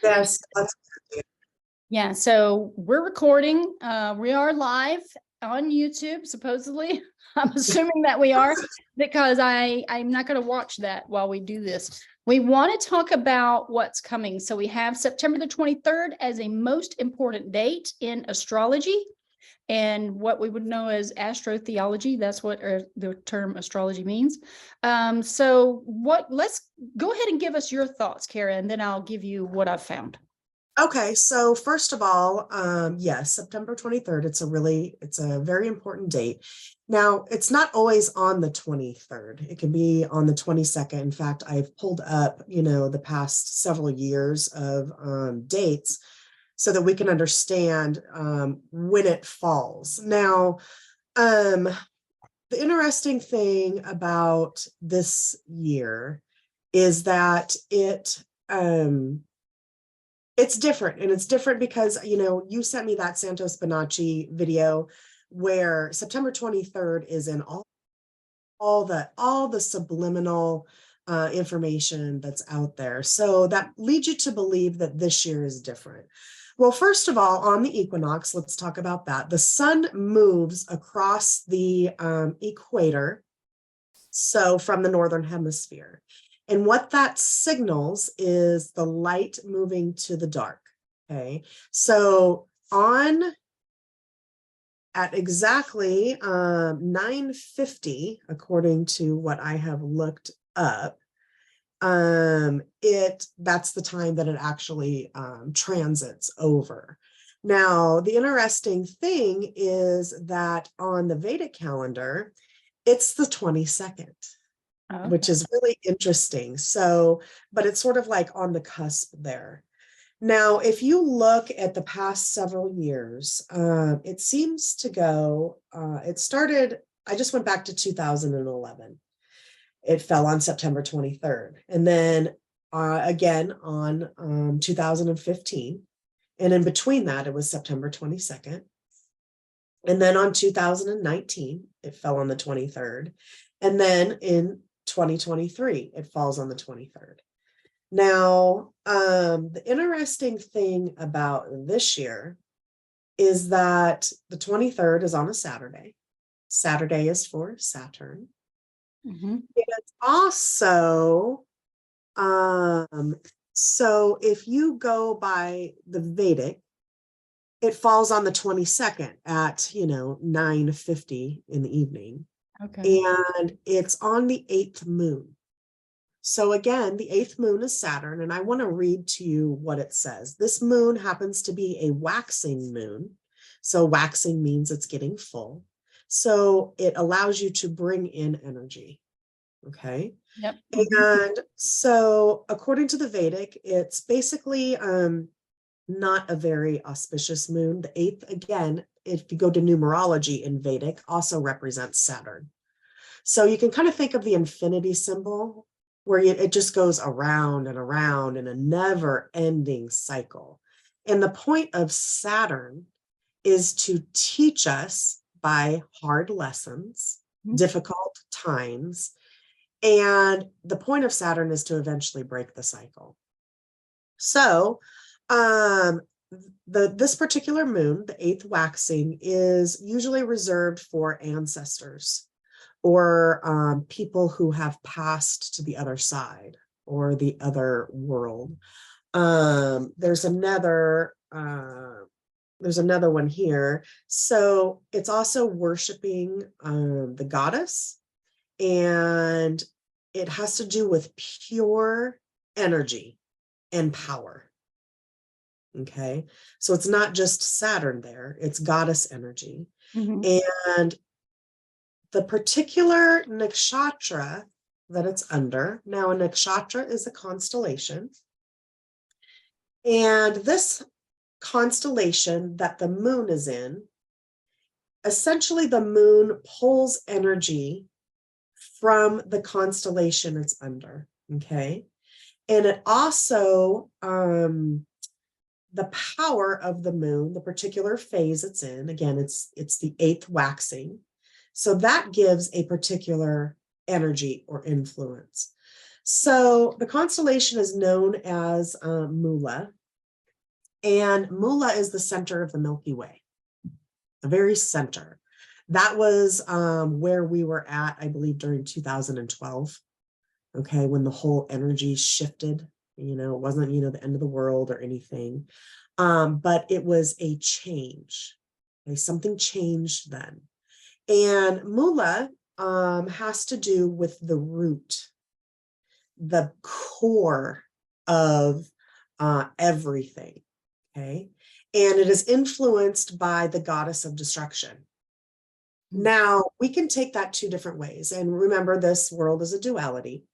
Yes. Yeah, so we're recording. We are live on YouTube, supposedly. I'm assuming that we are, because I'm not going to watch that while we do this. We want to talk about what's coming. So we have September the 23rd as a most important date in astrology and what we would know as astrotheology. That's what the term astrology means. Let's go ahead and give us your thoughts, Kara, and then I'll give you what I've found. Okay, so first of all, yes, September 23rd, it's a very important date. Now, it's not always on the 23rd. It can be on the 22nd. In fact, I've pulled up, the past several years of dates so that we can understand when it falls. Now, the interesting thing about this year is that it's different, and it's different because, you sent me that Santos Bonacci video where September 23rd is in all the subliminal information that's out there. So that leads you to believe that this year is different. Well, first of all, on the equinox, let's talk about that. The sun moves across the equator, so from the northern hemisphere. And what that signals is the light moving to the dark, okay? So at exactly 9:50, according to what I have looked up, that's the time that it actually transits over. Now, the interesting thing is that on the Vedic calendar, it's the 22nd. Okay. Which is really interesting. So, but it's sort of like on the cusp there. Now, if you look at the past several years, it seems to go, I just went back to 2011. It fell on September 23rd. And then again on 2015. And in between that, it was September 22nd. And then on 2019, it fell on the 23rd. And then in 2023, it falls on the 23rd. Now, the interesting thing about this year is that the 23rd is on a Saturday. Saturday is for Saturn. Mm-hmm. It's also, so if you go by the Vedic, it falls on the 22nd at, 9:50 in the evening. Okay. And it's on the 8th moon. So again, the 8th moon is Saturn, and I want to read to you what it says. This moon happens to be a waxing moon. So waxing means it's getting full. So it allows you to bring in energy. Okay. Yep. And so according to the Vedic, it's basically not a very auspicious moon. The 8th, again, if you go to numerology in Vedic, also represents Saturn. So you can kind of think of the infinity symbol where it just goes around and around in a never-ending cycle. And the point of Saturn is to teach us by hard lessons, difficult times. And the point of Saturn is to eventually break the cycle. So this particular moon, the 8th waxing, is usually reserved for ancestors or people who have passed to the other side or the other world. There's another one here. So it's also worshiping the goddess, and it has to do with pure energy and power. Okay, so it's not just Saturn there, it's goddess energy. Mm-hmm. And the particular nakshatra that it's under, now a nakshatra is a constellation. And this constellation that the moon is in, essentially the moon pulls energy from the constellation it's under, okay? And it also, the power of the moon, the particular phase it's in, again, it's the 8th waxing. So that gives a particular energy or influence. So the constellation is known as Mula, and Mula is the center of the Milky Way, the very center. That was where we were at, I believe, during 2012. Okay, when the whole energy shifted, it wasn't, the end of the world or anything, but it was a change. Okay, something changed then. And Mula has to do with the root, the core of everything. Okay, and it is influenced by the goddess of destruction. Now, we can take that two different ways. And remember, this world is a duality.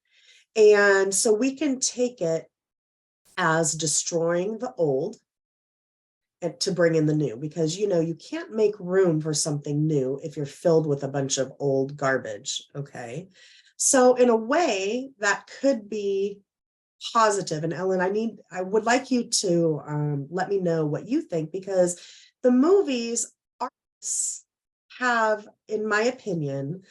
And so we can take it as destroying the old and to bring in the new, because, you can't make room for something new if you're filled with a bunch of old garbage. Okay. So in a way that could be positive. And Ellen, I would like you to let me know what you think, because the movies have, in my opinion,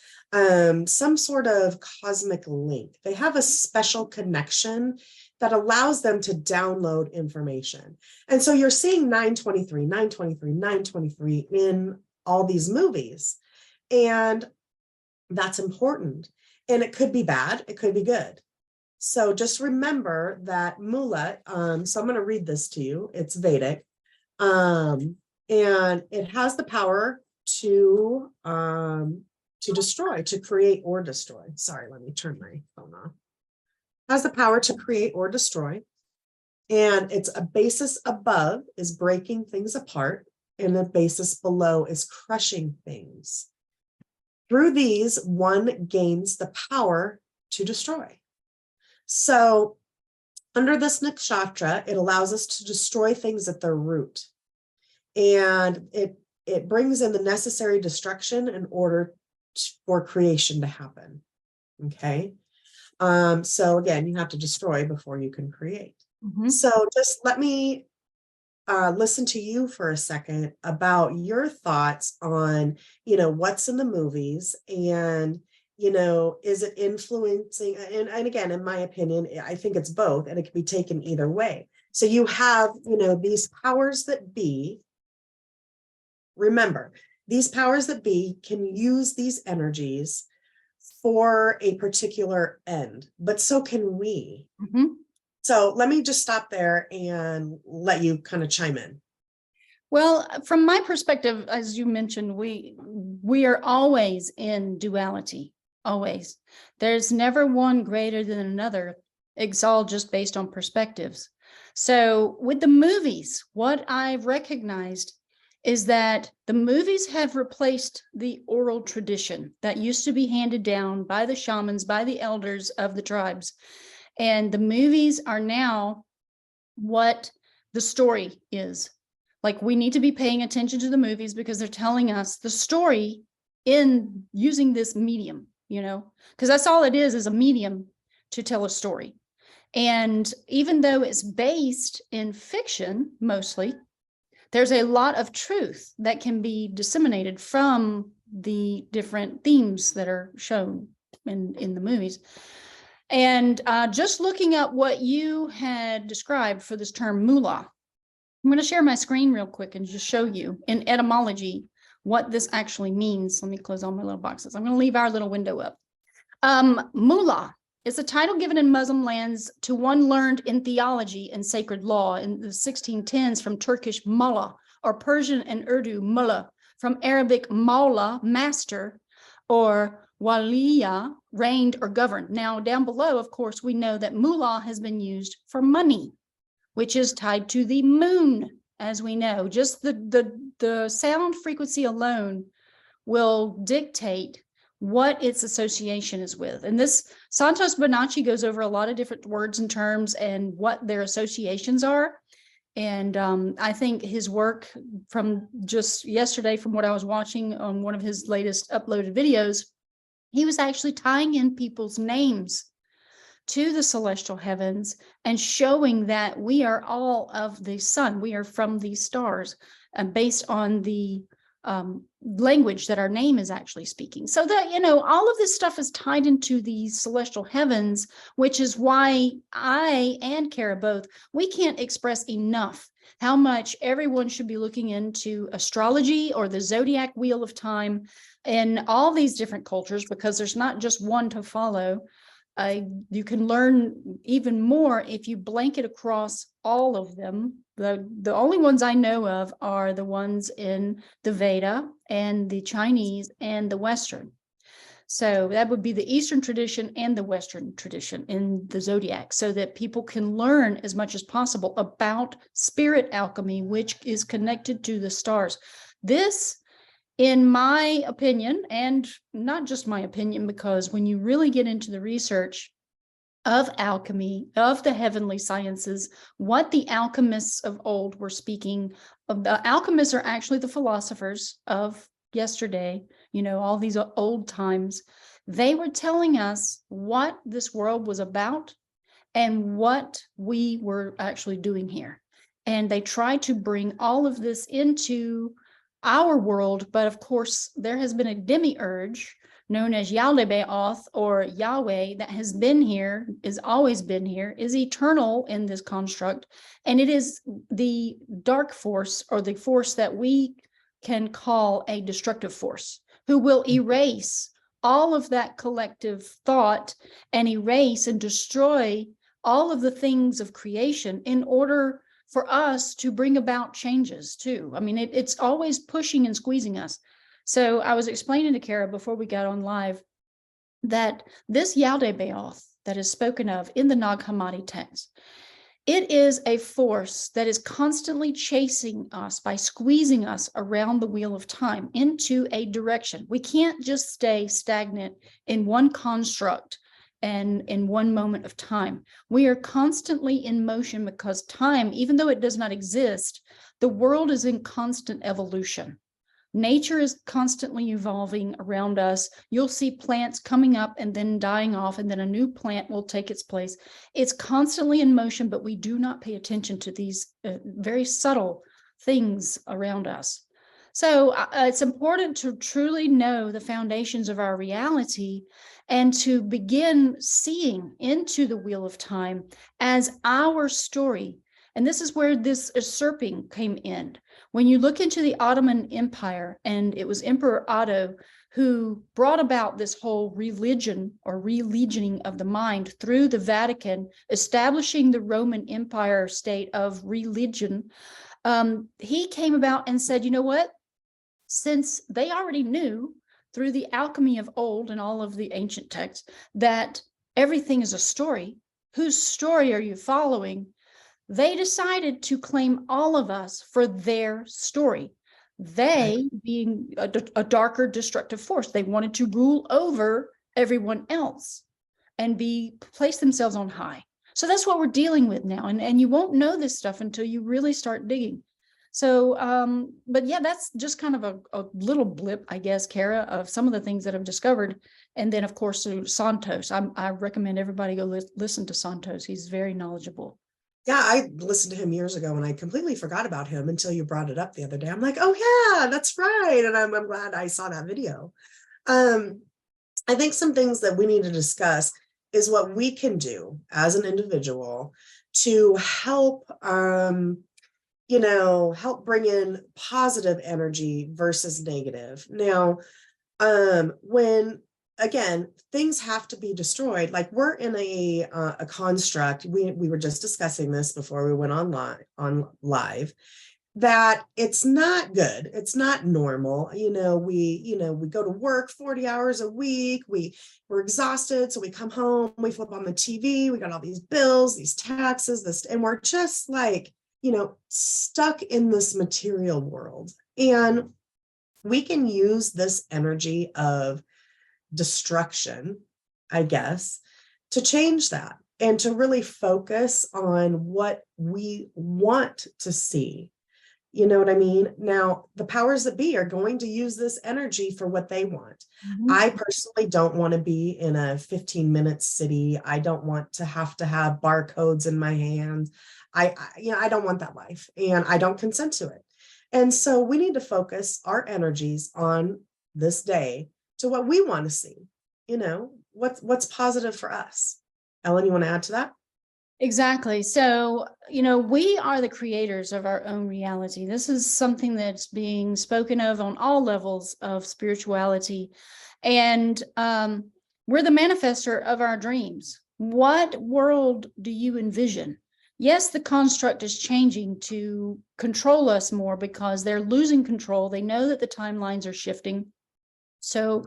some sort of cosmic link. They have a special connection that allows them to download information. And so you're seeing 923, 923, 923 in all these movies. And that's important. And it could be bad, it could be good. So just remember that Mula, so I'm going to read this to you. It's Vedic. And it has the power to destroy, to create or destroy. Sorry, let me turn my phone off. Has the power to create or destroy. And it's a basis above is breaking things apart, and the basis below is crushing things. Through these, one gains the power to destroy. So under this nakshatra, it allows us to destroy things at their root. And it brings in the necessary destruction in order for creation to happen. Okay. So again, you have to destroy before you can create. So just let me listen to you for a second about your thoughts on, what's in the movies, and, is it influencing? And again, in my opinion, I think it's both, and it can be taken either way. So you have, these powers that be. Remember, these powers that be can use these energies for a particular end, but so can we. So let me just stop there and let you kind of chime in. Well, from my perspective, as you mentioned, we are always in duality, always. There's never one greater than another. It's all just based on perspectives. So with the movies, what I've recognized is that the movies have replaced the oral tradition that used to be handed down by the shamans, by the elders of the tribes. And the movies are now what the story is. Like, we need to be paying attention to the movies because they're telling us the story in using this medium, because that's all it is a medium to tell a story. And even though it's based in fiction, mostly, there's a lot of truth that can be disseminated from the different themes that are shown in the movies. And just looking at what you had described for this term Mula, I'm going to share my screen real quick and just show you in etymology what this actually means. Let me close all my little boxes. I'm going to leave our little window up. Mula is a title given in Muslim lands to one learned in theology and sacred law in the 1610s from Turkish mullah, or Persian and Urdu mullah, from Arabic maula, master, or waliya, reigned or governed. Now, down below, of course, we know that mullah has been used for money, which is tied to the moon, as we know. Just the sound frequency alone will dictate what its association is with. And this Santos Bonacci goes over a lot of different words and terms and what their associations are. And I think his work from just yesterday, from what I was watching on one of his latest uploaded videos, he was actually tying in people's names to the celestial heavens and showing that we are all of the sun. We are from these stars, based on the language that our name is actually speaking. So that, you know, all of this stuff is tied into the celestial heavens, which is why I and Kara both, we can't express enough how much everyone should be looking into astrology or the zodiac wheel of time in all these different cultures, because there's not just one to follow. You can learn even more if you blanket across all of them. The only ones I know of are the ones in the Veda and the Chinese and the Western. So that would be the Eastern tradition and the Western tradition in the zodiac, so that people can learn as much as possible about spirit alchemy, which is connected to the stars. This, in my opinion, and not just my opinion, because when you really get into the research of alchemy, of the heavenly sciences, what the alchemists of old were speaking of, the alchemists are actually the philosophers of yesterday, you know, all these old times. They were telling us what this world was about and what we were actually doing here. And they tried to bring all of this into our world, but of course, there has been a demiurge known as Yaldabaoth, or Yahweh, that has been here, is always been here, is eternal in this construct, and it is the dark force, or the force that we can call a destructive force, who will erase all of that collective thought and erase and destroy all of the things of creation in order for us to bring about changes too. I mean, it's always pushing and squeezing us. So I was explaining to Kara before we got on live that this Yaldabaoth that is spoken of in the Nag Hammadi text, it is a force that is constantly chasing us by squeezing us around the wheel of time into a direction. We can't just stay stagnant in one construct and in one moment of time. We are constantly in motion, because time, even though it does not exist, the world is in constant evolution. Nature is constantly evolving around us. You'll see plants coming up and then dying off, and then a new plant will take its place. It's constantly in motion, but we do not pay attention to these very subtle things around us. So it's important to truly know the foundations of our reality and to begin seeing into the wheel of time as our story. And this is where this usurping came in. When you look into the Ottoman Empire, and it was Emperor Otto who brought about this whole religion or religioning of the mind through the Vatican, establishing the Roman Empire state of religion, he came about and said, you know what? Since they already knew through the alchemy of old and all of the ancient texts that everything is a story, whose story are you following? They decided to claim all of us for their story. They, being a darker destructive force, they wanted to rule over everyone else and place themselves on high. So that's what we're dealing with now. And you won't know this stuff until you really start digging. So, but yeah, that's just kind of a little blip, I guess, Kara, of some of the things that I've discovered. And then, of course, Santos. I recommend everybody go listen to Santos. He's very knowledgeable. Yeah, I listened to him years ago and I completely forgot about him until you brought it up the other day. I'm like, oh yeah, that's right. And I'm glad I saw that video. I think some things that we need to discuss is what we can do as an individual to help, help bring in positive energy versus negative. Now, when again, things have to be destroyed. Like we're in a construct. We were just discussing this before we went on live, that it's not good. It's not normal. We go to work 40 hours a week. We're exhausted. So we come home, we flip on the TV, we got all these bills, these taxes, and we're just like, stuck in this material world. And we can use this energy of destruction, I guess, to change that and to really focus on what we want to see. You know what I mean? Now, the powers that be are going to use this energy for what they want. Mm-hmm. I personally don't want to be in a 15-minute city. I don't want to have barcodes in my hands. I don't want that life, and I don't consent to it. And so we need to focus our energies on this day to what we want to see, what's positive for us. Ellen, you want to add to that? Exactly. So, we are the creators of our own reality. This is something that's being spoken of on all levels of spirituality. And we're the manifester of our dreams. What world do you envision? Yes, the construct is changing to control us more because they're losing control. They know that the timelines are shifting. So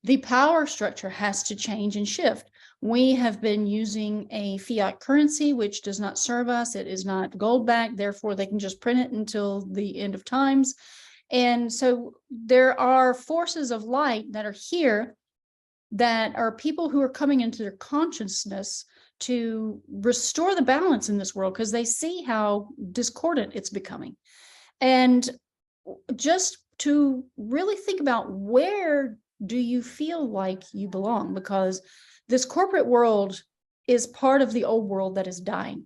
the power structure has to change and shift. We have been using a fiat currency, which does not serve us. It is not gold backed. Therefore, they can just print it until the end of times. And so there are forces of light that are here that are people who are coming into their consciousness to restore the balance in this world because they see how discordant it's becoming. And just to really think about, where do you feel like you belong? Because this corporate world is part of the old world that is dying.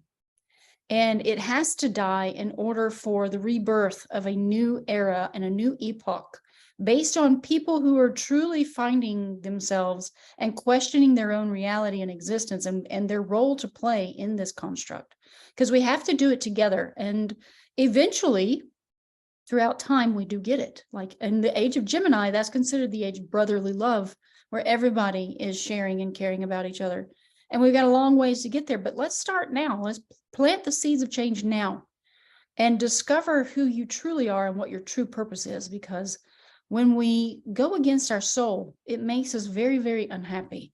And it has to die in order for the rebirth of a new era and a new epoch based on people who are truly finding themselves and questioning their own reality and existence and their role to play in this construct. Because we have to do it together. And eventually, throughout time, we do get it. Like in the age of Gemini, that's considered the age of brotherly love, where everybody is sharing and caring about each other. And we've got a long ways to get there, but let's start now. Let's plant the seeds of change now and discover who you truly are and what your true purpose is. Because when we go against our soul, it makes us very, very unhappy.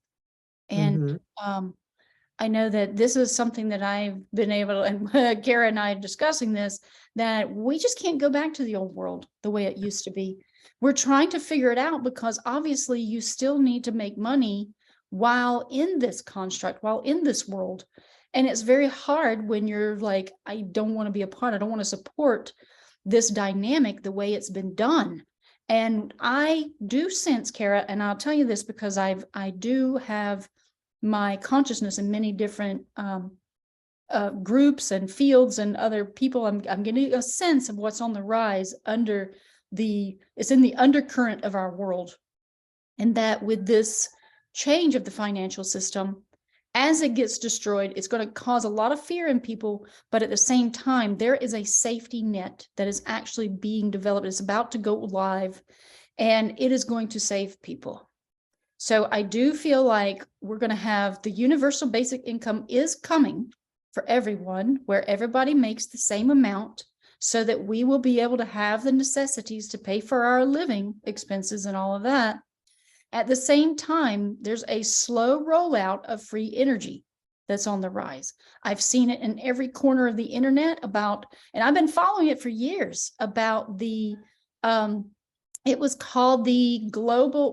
And I know that this is something that I've been able to, and Kara and I are discussing this, that we just can't go back to the old world the way it used to be. We're trying to figure it out because obviously you still need to make money while in this construct, while in this world. And it's very hard when you're like, I don't want to be a part, I don't want to support this dynamic the way it's been done. And I do sense, Kara, and I'll tell you this because I do have my consciousness in many different groups and fields and other people. I'm getting a sense of what's on the rise it's in the undercurrent of our world. And that with this change of the financial system, as it gets destroyed, it's going to cause a lot of fear in people. But at the same time, there is a safety net that is actually being developed. It's about to go live, and it is going to save people. So I do feel like we're going to have the universal basic income is coming for everyone, where everybody makes the same amount so that we will be able to have the necessities to pay for our living expenses and all of that. At the same time, there's a slow rollout of free energy that's on the rise. I've seen it in every corner of the internet and I've been following it for years, about it was called the global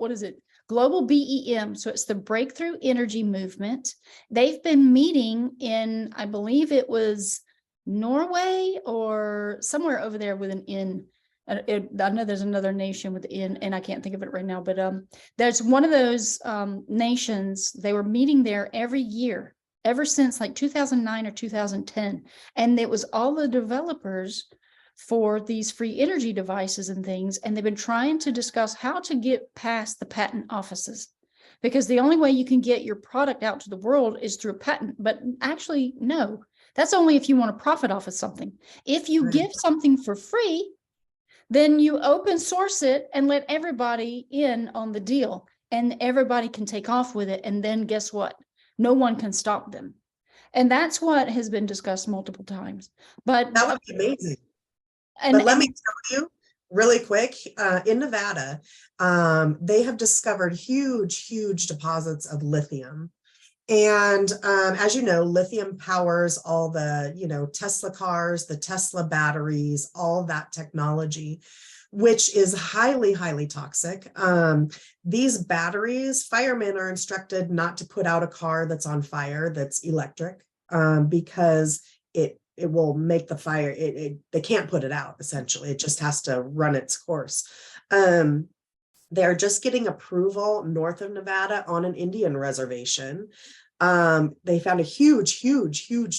BEM. So it's the Breakthrough Energy Movement. They've been meeting in, I believe it was Norway or somewhere over there with an N. I know there's another nation with N, and I can't think of it right now, but there's one of those nations. They were meeting there every year, ever since like 2009 or 2010. And it was all the developers for these free energy devices and things. And they've been trying to discuss how to get past the patent offices, because the only way you can get your product out to the world is through a patent. But actually, no, that's only if you want to profit off of something. If you give something for free, then you open source it and let everybody in on the deal, and everybody can take off with it. And then guess what? No one can stop them. And that's what has been discussed multiple times. But that would be amazing. But let me tell you really quick, in Nevada, they have discovered huge deposits of lithium. And as you know, lithium powers all the, Tesla cars, the Tesla batteries, all that technology, which is highly toxic. These batteries, firemen are instructed not to put out a car that's on fire, that's electric, because it will make the fire, they can't put it out, essentially. It just has to run its course. They're just getting approval north of Nevada on an Indian reservation. They found a huge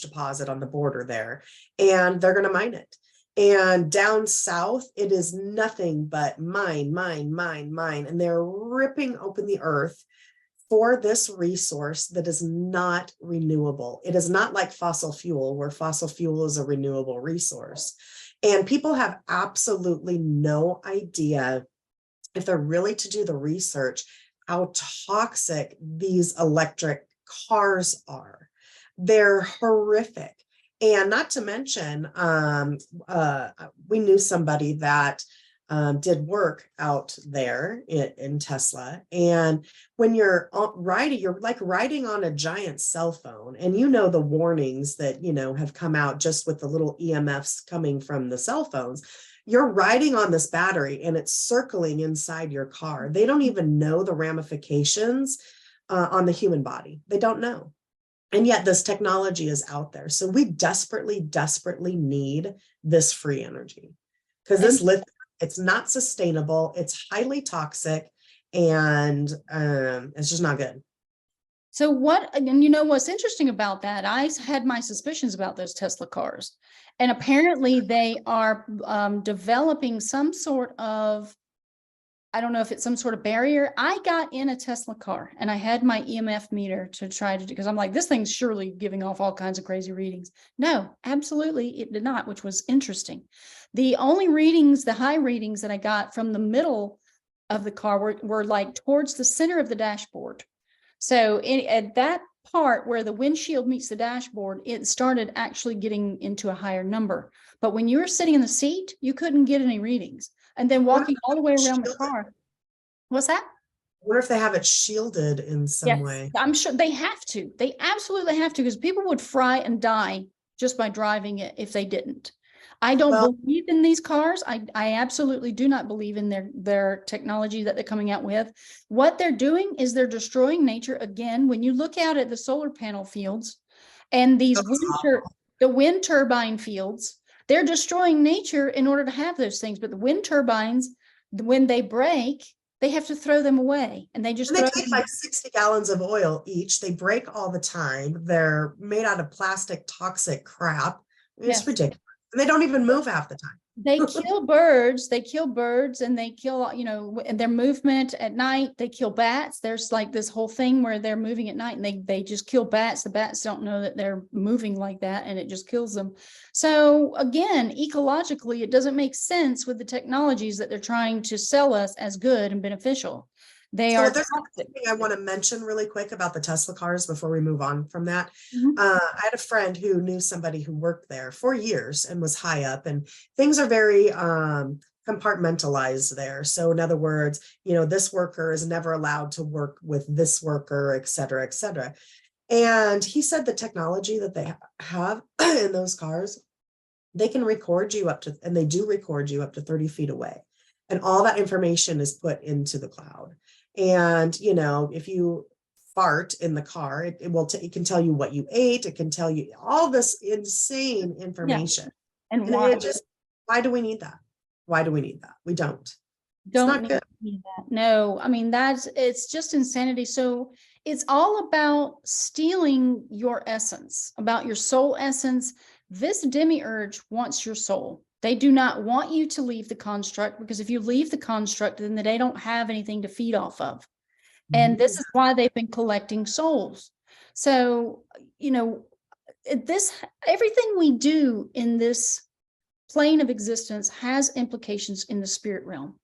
deposit on the border there, and they're going to mine it. And down south, it is nothing but mine, mine, mine, mine. And they're ripping open the earth for this resource that is not renewable. It is not like fossil fuel, where fossil fuel is a renewable resource. And people have absolutely no idea, if they're really to do the research, how toxic these electric cars are. They're horrific. And not to mention, we knew somebody that did work out there in Tesla. And when you're riding, you're like riding on a giant cell phone. And you know the warnings that, have come out just with the little EMFs coming from the cell phones. You're riding on this battery and it's circling inside your car. They don't even know the ramifications on the human body. They don't know. And yet this technology is out there. So we desperately, desperately need this free energy, because this lithium, it's not sustainable. It's highly toxic, and it's just not good. So what's interesting about that, I had my suspicions about those Tesla cars, and apparently they are developing some sort of, I don't know if it's some sort of barrier. I got in a Tesla car and I had my EMF meter to try to do, because I'm like, this thing's surely giving off all kinds of crazy readings. No, absolutely it did not, which was interesting. The only readings, the high readings that I got from the middle of the car were like towards the center of the dashboard. So at that part where the windshield meets the dashboard, it started actually getting into a higher number. But when you were sitting in the seat, you couldn't get any readings. And then walking all the way around the car. What's that? I wonder if they have it shielded in some way. I'm sure they have to. They absolutely have to, because people would fry and die just by driving it if they didn't. I don't believe in these cars. I absolutely do not believe in their technology that they're coming out with. What they're doing is they're destroying nature again. When you look out at the solar panel fields and these the wind turbine fields, they're destroying nature in order to have those things. But the wind turbines, when they break, they have to throw them away, and they just take like 60 gallons of oil each. They break all the time. They're made out of plastic, toxic crap. It's ridiculous. And they don't even move half the time. They kill birds, and they kill, and their movement at night, they kill bats. There's like this whole thing where they're moving at night and they just kill bats. The bats don't know that they're moving like that, and it just kills them. So again, ecologically, it doesn't make sense with the technologies that they're trying to sell us as good and beneficial. They are there's something I want to mention really quick about the Tesla cars before we move on from that. I had a friend who knew somebody who worked there for years and was high up, and things are very compartmentalized there. So in other words, this worker is never allowed to work with this worker, et cetera, et cetera. And he said the technology that they have in those cars, they can record you up to, and they do record you up to 30 feet away. And all that information is put into the cloud. And, if you fart in the car, it can tell you what you ate. It can tell you all this insane information. Yeah. And why? Why do we need that? Why do we need that? We don't. Don't need that. No, I mean, it's just insanity. So it's all about stealing your essence, about your soul essence. This demiurge wants your soul. They do not want you to leave the construct, because if you leave the construct, then they don't have anything to feed off of. And this is why they've been collecting souls. So, everything we do in this plane of existence has implications in the spirit realm.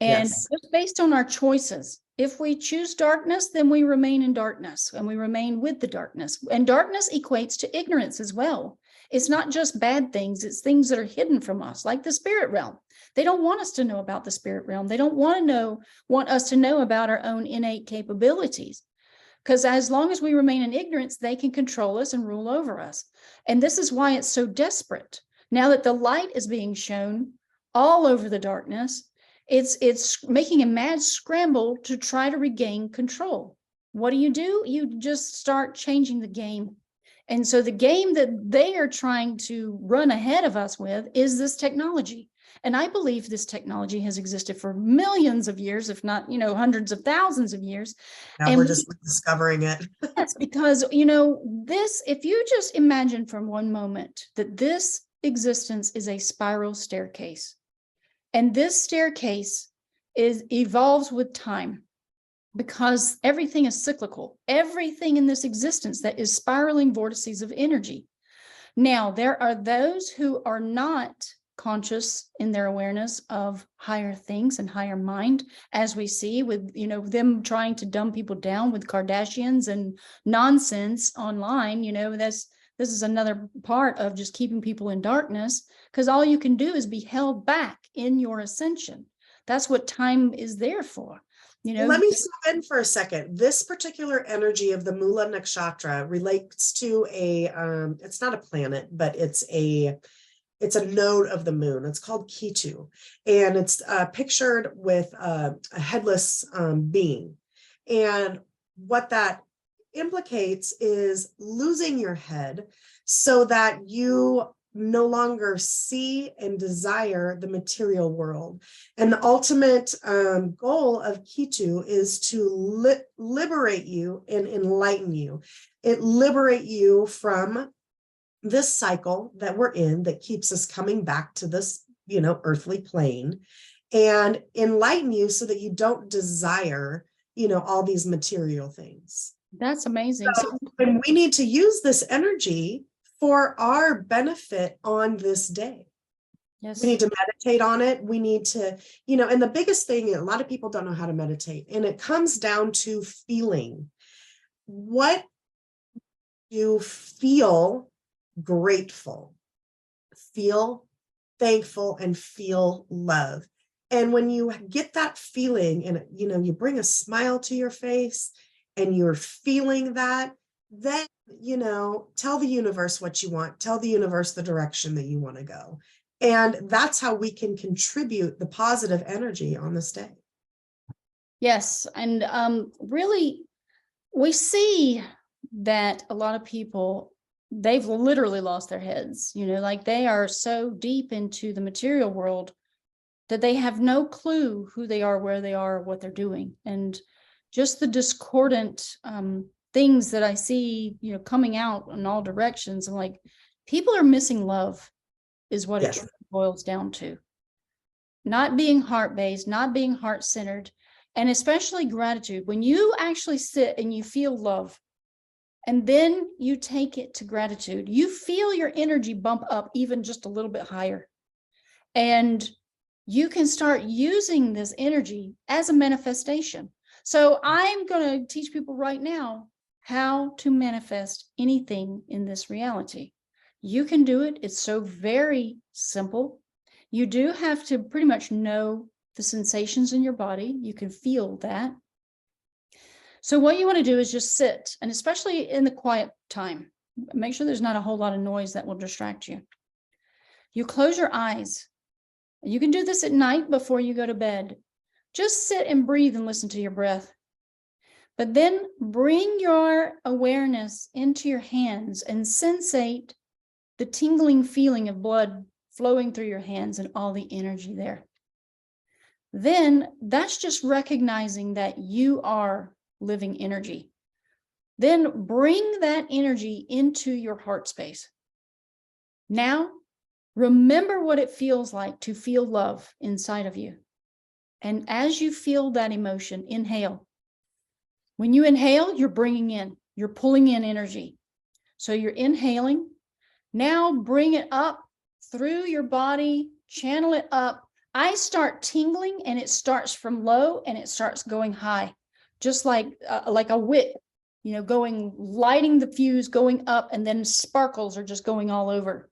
And just based on our choices, if we choose darkness, then we remain in darkness, and we remain with the darkness. And darkness equates to ignorance as well. It's not just bad things, it's things that are hidden from us, like the spirit realm. They don't want us to know about the spirit realm. They don't want us to know about our own innate capabilities. Because as long as we remain in ignorance, they can control us and rule over us. And this is why it's so desperate. Now that the light is being shown all over the darkness, it's making a mad scramble to try to regain control. What do? You just start changing the game. And so the game that they are trying to run ahead of us with is this technology. And I believe this technology has existed for millions of years, if not, hundreds of thousands of years. And we're just discovering it. Yes, because, if you just imagine for one moment that this existence is a spiral staircase. And this staircase evolves with time, because everything is cyclical. Everything in this existence that is spiraling vortices of energy. Now, there are those who are not conscious in their awareness of higher things and higher mind, as we see with, them trying to dumb people down with Kardashians and nonsense online. This is another part of just keeping people in darkness, because all you can do is be held back in your ascension. That's what time is there for. Let me stop in for a second. This particular energy of the Mula Nakshatra relates to it's not a planet, but it's a node of the moon. It's called Ketu, and it's pictured with a headless being. And what that implicates is losing your head so that you no longer see and desire the material world. And the ultimate goal of Ketu is to liberate you and enlighten you. It liberate you from this cycle that we're in that keeps us coming back to this, earthly plane, and enlighten you so that you don't desire, all these material things. That's amazing. And we need to use this energy for our benefit on this day. Yes. We need to meditate on it. We need to, and the biggest thing, a lot of people don't know how to meditate, and it comes down to feeling. What you feel grateful, feel thankful, and feel love. And when you get that feeling and, you bring a smile to your face and you're feeling that, then, tell the universe what you want, tell the universe the direction that you want to go. And that's how we can contribute the positive energy on this day. Yes. And really, we see that a lot of people, they've literally lost their heads, like they are so deep into the material world that they have no clue who they are, where they are, what they're doing. And just the discordant things that I see, coming out in all directions. I'm like, people are missing love is what it boils down to. Not being heart-based, not being heart-centered, and especially gratitude. When you actually sit and you feel love, and then you take it to gratitude, you feel your energy bump up even just a little bit higher. And you can start using this energy as a manifestation. So I'm going to teach people right now how to manifest anything in this reality. You can do it. It's so very simple. You do have to pretty much know the sensations in your body. You can feel that. So what you want to do is just sit, and especially in the quiet time, make sure there's not a whole lot of noise that will distract you. You close your eyes. You can do this at night before you go to bed. Just sit and breathe and listen to your breath. But then bring your awareness into your hands and sensate the tingling feeling of blood flowing through your hands and all the energy there. Then that's just recognizing that you are living energy. Then bring that energy into your heart space. Now, remember what it feels like to feel love inside of you. And as you feel that emotion, inhale. When you inhale, you're bringing in, you're pulling in energy. So you're inhaling. Now bring it up through your body, channel it up. I start tingling, and it starts from low and it starts going high, just like a wick, lighting the fuse, going up, and then sparkles are just going all over.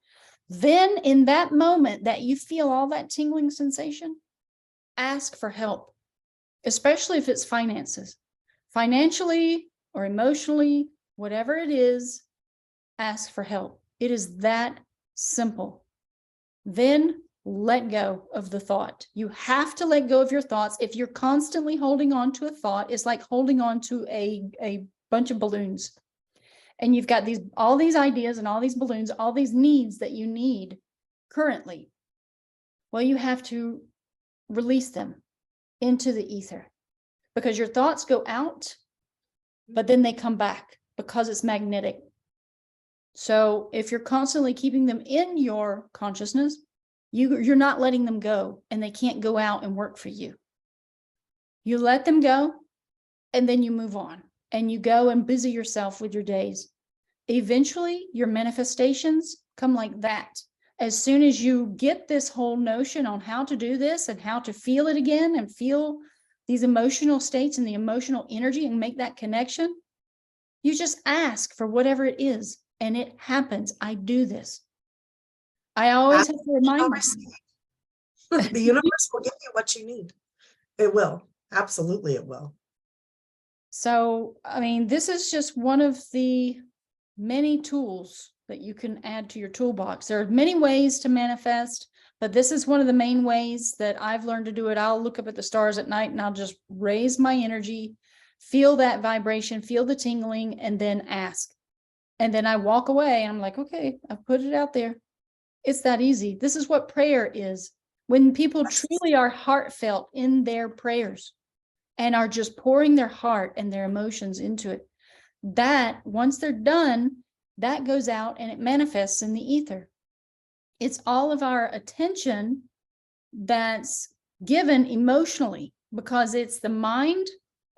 Then in that moment that you feel all that tingling sensation, ask for help, especially if it's finances. Financially or emotionally, whatever it is, ask for help. It is that simple. Then let go of the thought. You have to let go of your thoughts. If you're constantly holding on to a thought, it's like holding on to a bunch of balloons. And you've got all these ideas and all these balloons, all these needs that you need currently. Well, you have to release them into the ether, because your thoughts go out, but then they come back because it's magnetic. So if you're constantly keeping them in your consciousness, you're not letting them go, and they can't go out and work for you. You let them go, and then you move on, and you go and busy yourself with your days. Eventually, your manifestations come like that. As soon as you get this whole notion on how to do this and how to feel it again and feel these emotional states and the emotional energy and make that connection, you just ask for whatever it is, and it happens. I do this. I always have to remind myself. The universe will give you what you need. It will. Absolutely, it will. So, I mean, this is just one of the many tools that you can add to your toolbox. There are many ways to manifest, but this is one of the main ways that I've learned to do it. I'll look up at the stars at night and I'll just raise my energy, feel that vibration, feel the tingling, and then ask. And then I walk away and I'm like, okay, I've put it out there. It's that easy. This is what prayer is. When people truly are heartfelt in their prayers and are just pouring their heart and their emotions into it, that once they're done, that goes out and it manifests in the ether. It's all of our attention that's given emotionally, because it's the mind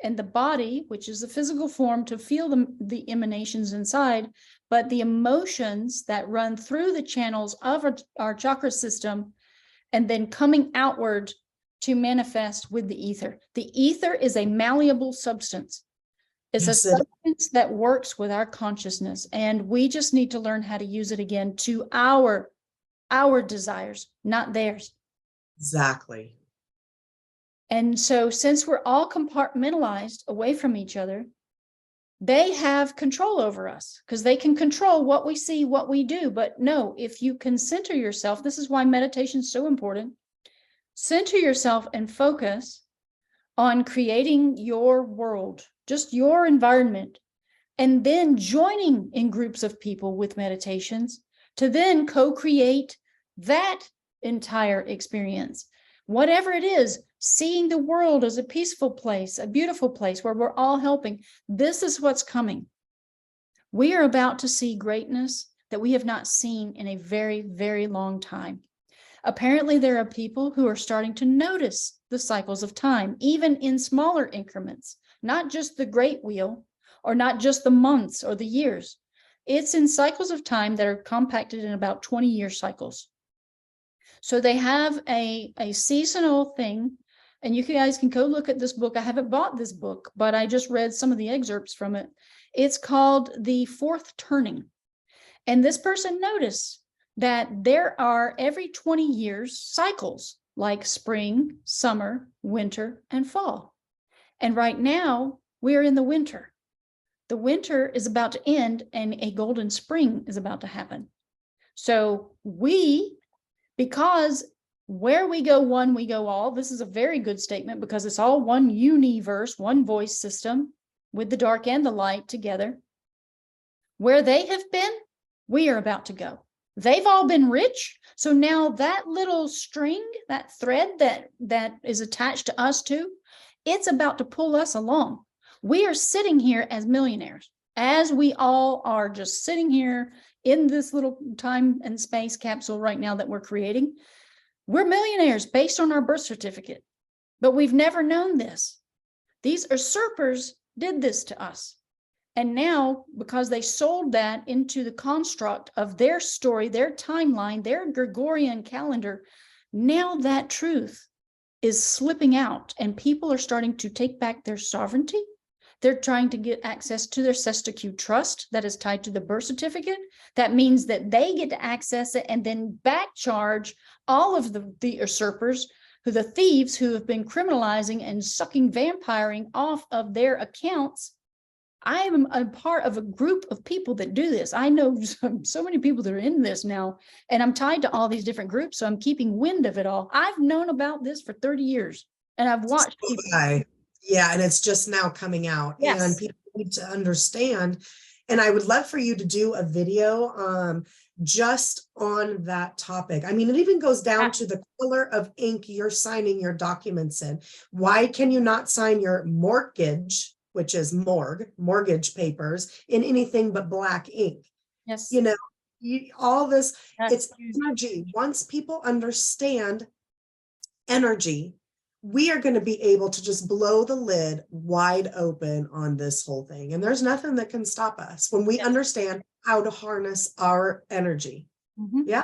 and the body, which is the physical form, to feel the emanations inside, but the emotions that run through the channels of our chakra system and then coming outward to manifest with the ether. The ether is a malleable substance. It's a substance that works with our consciousness, and we just need to learn how to use it again to our desires, not theirs. Exactly. And so since we're all compartmentalized away from each other, they have control over us because they can control what we see, what we do. But no, if you can center yourself, this is why meditation is so important. Center yourself and focus on creating your world, just your environment, and then joining in groups of people with meditations to then co-create that entire experience. Whatever it is, seeing the world as a peaceful place, a beautiful place where we're all helping. This is what's coming. We are about to see greatness that we have not seen in a very, very long time. Apparently, there are people who are starting to notice the cycles of time, even in smaller increments, not just the great wheel or not just the months or the years. It's in cycles of time that are compacted in about 20-year cycles. So they have a seasonal thing, and you guys can go look at this book. I haven't bought this book, but I just read some of the excerpts from it. It's called The Fourth Turning. And this person noticed that there are every 20 years cycles like spring, summer, winter, and fall. And right now we're in the winter. The winter is about to end and a golden spring is about to happen. So because where we go one, we go all. This is a very good statement because it's all one universe, one voice system with the dark and the light together. Where they have been, we are about to go. They've all been rich. So now that little string, that thread that is attached to us too, it's about to pull us along. We are sitting here as millionaires, as we all are just sitting here in this little time and space capsule right now that we're creating. We're millionaires based on our birth certificate, but we've never known this. These usurpers did this to us. And now, because they sold that into the construct of their story, their timeline, their Gregorian calendar, now that truth is slipping out and people are starting to take back their sovereignty. They're trying to get access to their Sesta trust that is tied to the birth certificate. That means that they get to access it and then back charge all of the usurpers, the thieves who have been criminalizing and sucking vampiring off of their accounts. I am a part of a group of people that do this. I know so many people that are in this now, and I'm tied to all these different groups, so I'm keeping wind of it all. I've known about this for 30 years, and I've watched people. Yeah, and it's just now coming out. Yes. And people need to understand. And I would love for you to do a video just on that topic. I mean, it even goes down to the color of ink you're signing your documents in. Why can you not sign your mortgage, which is mortgage papers, in anything but black ink? Yes. You know, all this, That's it's huge. energy. Once people understand energy, we are going to be able to just blow the lid wide open on this whole thing. And there's nothing that can stop us when we understand how to harness our energy. Yeah.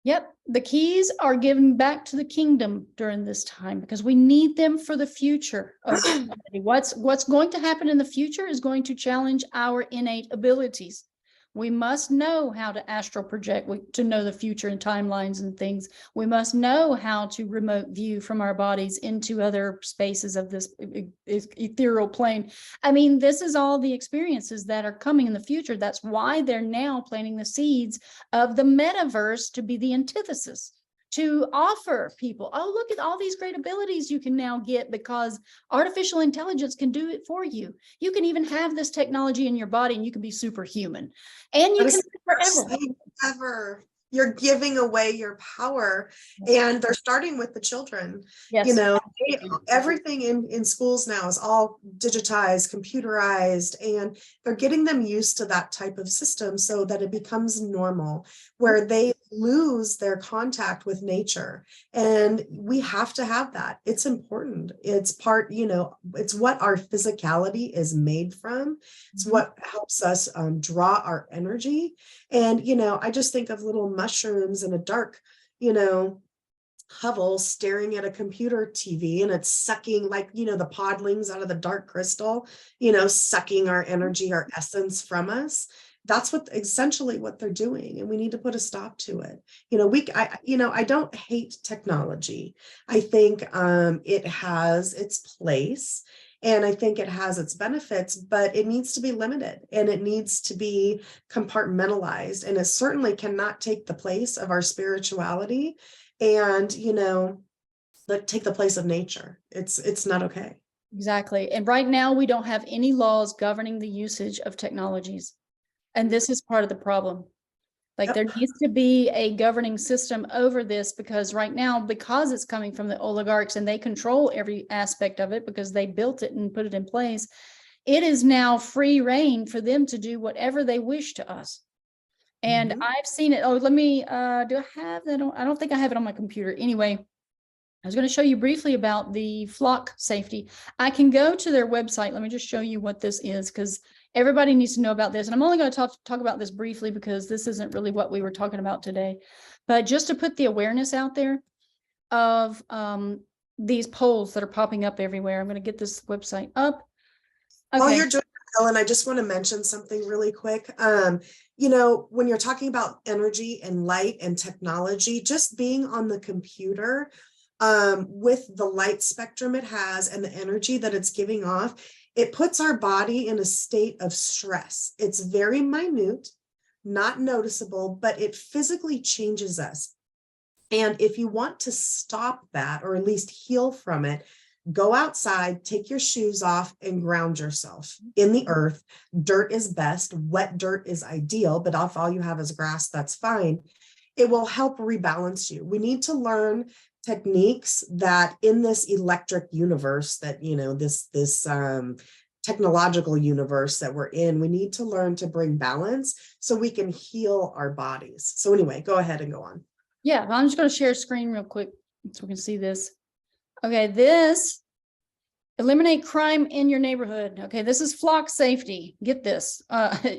Yep. The keys are given back to the kingdom during this time because we need them for the future of humanity. What's going to happen in the future is going to challenge our innate abilities. We must know how to astral project, to know the future and timelines and things. We must know how to remote view from our bodies into other spaces of this ethereal plane. I mean, this is all the experiences that are coming in the future. That's why they're now planting the seeds of the metaverse to be the antithesis, to offer people, oh, look at all these great abilities you can now get because artificial intelligence can do it for you. You can even have this technology in your body and you can be superhuman. And you can live forever. You're giving away your power, and they're starting with the children. Yes. You know, everything in schools now is all digitized, computerized, and they're getting them used to that type of system so that it becomes normal, where they lose their contact with nature. And we have to have that. It's important. It's part, you know, it's what our physicality is made from. It's what helps us draw our energy. And, you know, I just think of little mushrooms in a dark, you know, hovel staring at a computer TV, and it's sucking, like, you know, the podlings out of the dark crystal, you know, sucking our energy, our essence from us. That's essentially what they're doing, and we need to put a stop to it. You know, I don't hate technology. I think it has its place, and I think it has its benefits, but it needs to be limited and it needs to be compartmentalized, and it certainly cannot take the place of our spirituality and, you know, take the place of nature. It's not okay. Exactly. And right now we don't have any laws governing the usage of technologies. And this is part of the problem. Like there needs to be a governing system over this, because right now, because it's coming from the oligarchs and they control every aspect of it because they built it and put it in place, it is now free reign for them to do whatever they wish to us. And I've seen it. Oh, let me, do I have that? I don't think I have it on my computer. Anyway, I was going to show you briefly about the flock safety. I can go to their website. Let me just show you what this is, because everybody needs to know about this. And I'm only going to talk about this briefly because this isn't really what we were talking about today. But just to put the awareness out there of these polls that are popping up everywhere. I'm going to get this website up. Okay. While you're doing that, Ellen, I just want to mention something really quick. You know, when you're talking about energy and light and technology, just being on the computer with the light spectrum it has and the energy that it's giving off, it puts our body in a state of stress. It's very minute, not noticeable, but it physically changes us. And if you want to stop that, or at least heal from it, go outside, take your shoes off, and ground yourself in the earth. Dirt is best. Wet dirt is ideal, but if all you have is grass, that's fine. It will help rebalance you. We need to learn techniques that in this electric universe that, you know, this technological universe that we're in, we need to learn to bring balance so we can heal our bodies. So anyway, go ahead and go on. Yeah, I'm just going to share a screen real quick so we can see this. Okay, this, eliminate crime in your neighborhood. Okay, this is flock safety. Get this,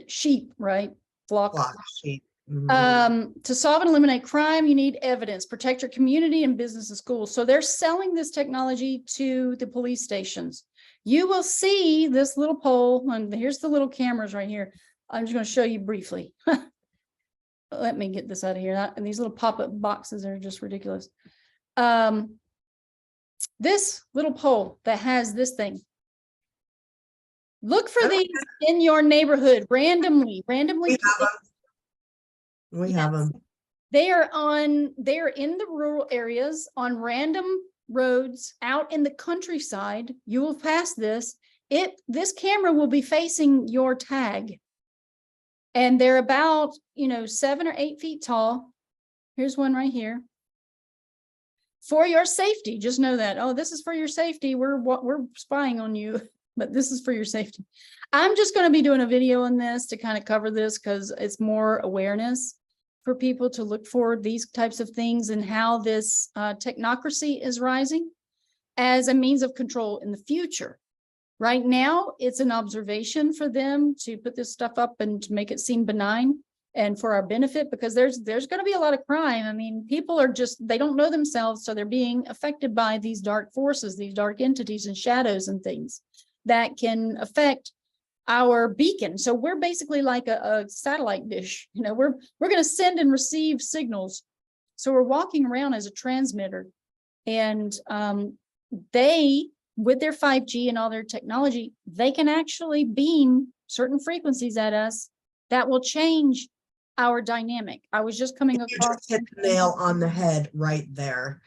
sheep, right? Flock sheep. To solve and eliminate crime, you need evidence, protect your community and business and schools. So they're selling this technology to the police stations. You will see this little pole, and here's the little cameras right here. I'm just going to show you briefly. Let me get this out of here. And these little pop-up boxes are just ridiculous. This little pole that has this thing. Look for these in your neighborhood randomly. We have them. They are in the rural areas, on random roads, out in the countryside. You will pass this. This camera will be facing your tag. And they're about, 7 or 8 feet tall. Here's one right here. For your safety, just know that. Oh, this is for your safety. We're spying on you. but this is for your safety. I'm just going to be doing a video on this to kind of cover this because it's more awareness for people to look for these types of things and how this technocracy is rising as a means of control in the future. Right now, it's an observation for them to put this stuff up and to make it seem benign and for our benefit, because there's going to be a lot of crime. I mean, people are just, they don't know themselves, so they're being affected by these dark forces, these dark entities and shadows and things that can affect our beacon. So we're basically like a satellite dish. You know, we're going to send and receive signals. So we're walking around as a transmitter, and they, with their 5G and all their technology, they can actually beam certain frequencies at us that will change our dynamic. I was just coming You across. just hit the nail on the head right there.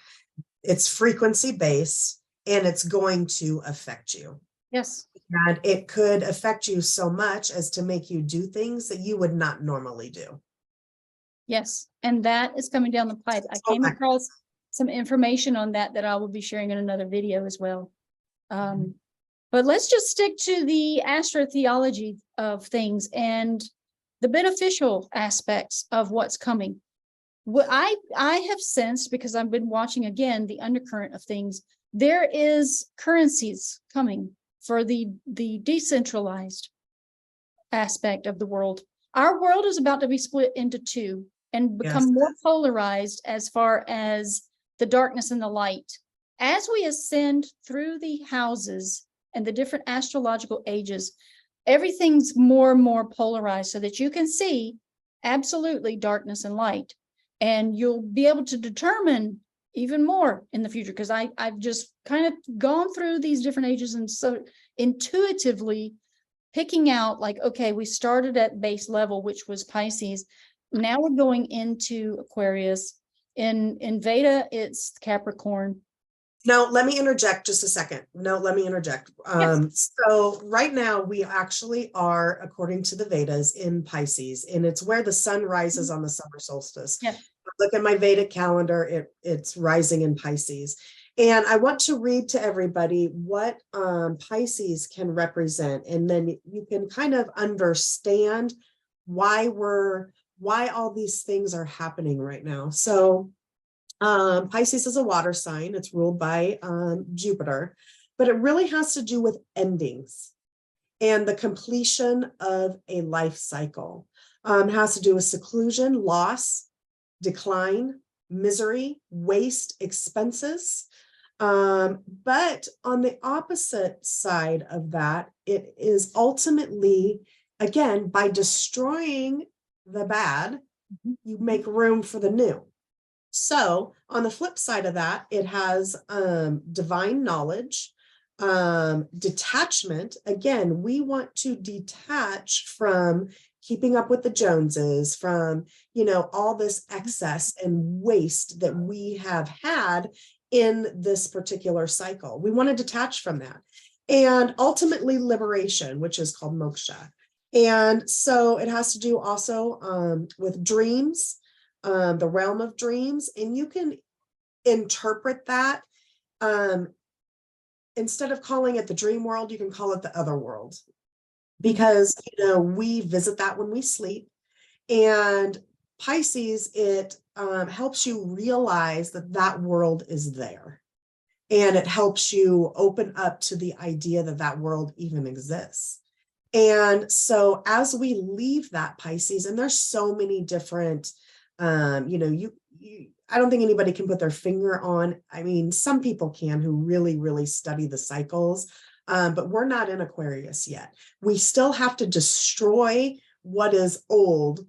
It's frequency based, and it's going to affect you. Yes. And it could affect you so much as to make you do things that you would not normally do. Yes. And that is coming down the pipe. I came across some information on that I will be sharing in another video as well. But let's just stick to the astrotheology of things and the beneficial aspects of what's coming. What I have sensed, because I've been watching again the undercurrent of things, there is currencies coming for the decentralized aspect of the world. Our world is about to be split into two and become more polarized as far as the darkness and the light. As we ascend through the houses and the different astrological ages, everything's more and more polarized so that you can see absolutely darkness and light. And you'll be able to determine even more in the future, because I've just kind of gone through these different ages and so intuitively picking out, like, okay, we started at base level, which was Pisces. Now we're going into Aquarius. In Veda, it's Capricorn. No, let me interject just a second. No, let me interject. So right now we actually are, according to the Vedas, in Pisces, and it's where the sun rises on the summer solstice. Yeah. Look at my Vedic calendar, it's rising in Pisces. And I want to read to everybody what Pisces can represent, and then you can kind of understand why all these things are happening right now. So Pisces is a water sign. It's ruled by Jupiter, but it really has to do with endings and the completion of a life cycle. It has to do with seclusion, loss, decline, misery, waste, expenses. But on the opposite side of that, it is ultimately, again, by destroying the bad, you make room for the new. So on the flip side of that, it has divine knowledge, detachment. Again, we want to detach from keeping up with the Joneses, from, all this excess and waste that we have had in this particular cycle. We want to detach from that. And ultimately liberation, which is called moksha. And so it has to do also with dreams, the realm of dreams, and you can interpret that. Instead of calling it the dream world, you can call it the other world, because we visit that when we sleep. And Pisces, it helps you realize that world is there, and it helps you open up to the idea that world even exists. And so as we leave that Pisces, and there's so many different I don't think anybody can put their finger on. I mean, some people can who really, really study the cycles, but we're not in Aquarius yet. We still have to destroy what is old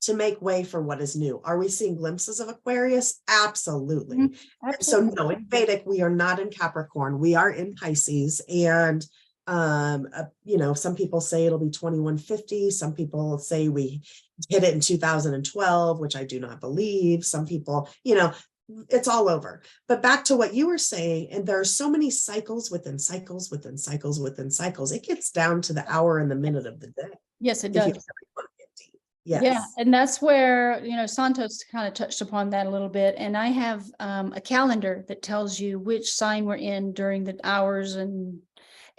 to make way for what is new. Are we seeing glimpses of Aquarius? Absolutely. Mm-hmm. Absolutely. So no, in Vedic, we are not in Capricorn. We are in Pisces. And some people say it'll be 2150. Some people say we hit it in 2012, which I do not believe. Some people, it's all over. But back to what you were saying, and there are so many cycles within cycles within cycles within cycles. It gets down to the hour and the minute of the day. Yes, it does. Yes. Yeah, and that's where, Santos kind of touched upon that a little bit. And I have a calendar that tells you which sign we're in during the hours, and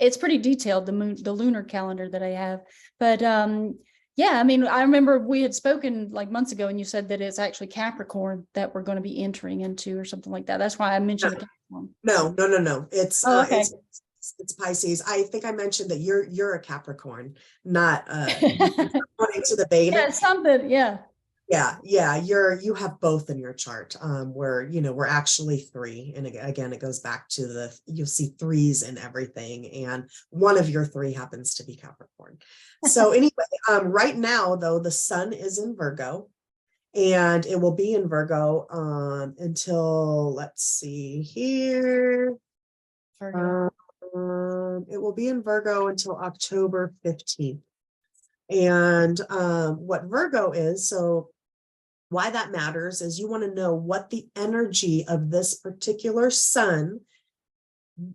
it's pretty detailed, the lunar calendar that I have. But yeah, I mean, I remember we had spoken like months ago and you said that it's actually Capricorn that we're going to be entering into or something like that. That's why I mentioned the Capricorn. No. It's Oh, okay. it's Pisces. I think I mentioned that you're a Capricorn, not according to the Vedic. Yeah, something. Yeah. Yeah, you have both in your chart. We're actually three. And again, it goes back to you'll see threes in everything. And one of your three happens to be Capricorn. So anyway, right now though, the sun is in Virgo and it will be in Virgo until, let's see here. It will be in Virgo until October 15th. And what Virgo is, so why that matters is you want to know what the energy of this particular sun,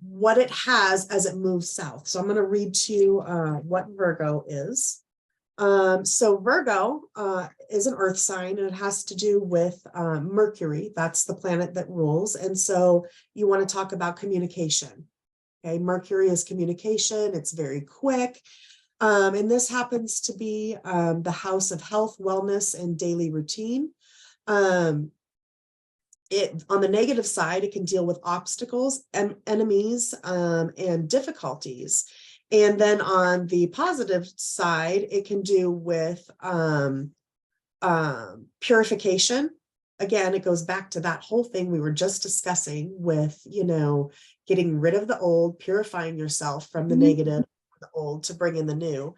what it has as it moves south. So I'm going to read to you what Virgo is. So Virgo is an earth sign and it has to do with Mercury. That's the planet that rules. And so you want to talk about communication. Okay, Mercury is communication. It's very quick. And this happens to be the house of health, wellness, and daily routine. On the negative side, it can deal with obstacles and enemies and difficulties. And then on the positive side, it can do with purification. Again, it goes back to that whole thing we were just discussing with, getting rid of the old, purifying yourself from the negative, the old to bring in the new.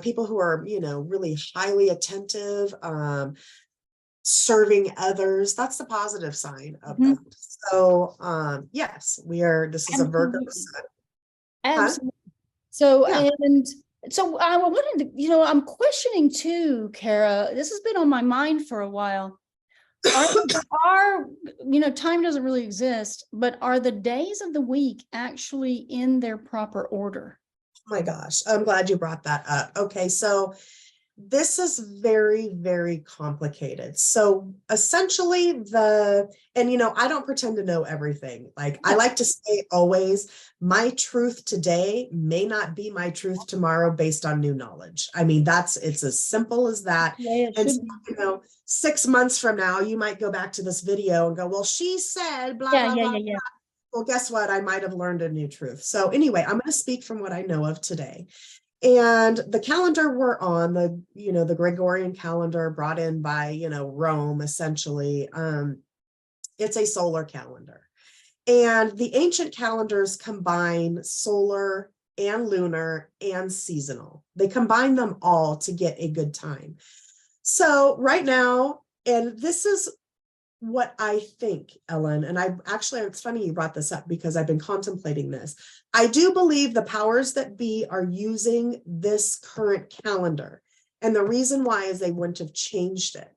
People who are, really highly attentive, serving others, that's the positive sign of that. So yes, this is a Virgo sun. Absolutely. So, Yeah. and so I wanted to, I'm questioning too, Kara, this has been on my mind for a while. Time doesn't really exist, but are the days of the week actually in their proper order? Oh my gosh, I'm glad you brought that up. Okay, so this is very, very complicated. So essentially I don't pretend to know everything. Like I like to say always, my truth today may not be my truth tomorrow based on new knowledge. I mean, it's as simple as that. Yeah, and so, 6 months from now, you might go back to this video and go, well, she said, blah, blah, blah. Well, guess what? I might have learned a new truth. So anyway, I'm going to speak from what I know of today. And the calendar we're on, the Gregorian calendar brought in by, Rome, essentially, it's a solar calendar. And the ancient calendars combine solar and lunar and seasonal. They combine them all to get a good time. So right now, and this is what I think, Ellen, and it's funny you brought this up because I've been contemplating this. I do believe the powers that be are using this current calendar. And the reason why is they wouldn't have changed it.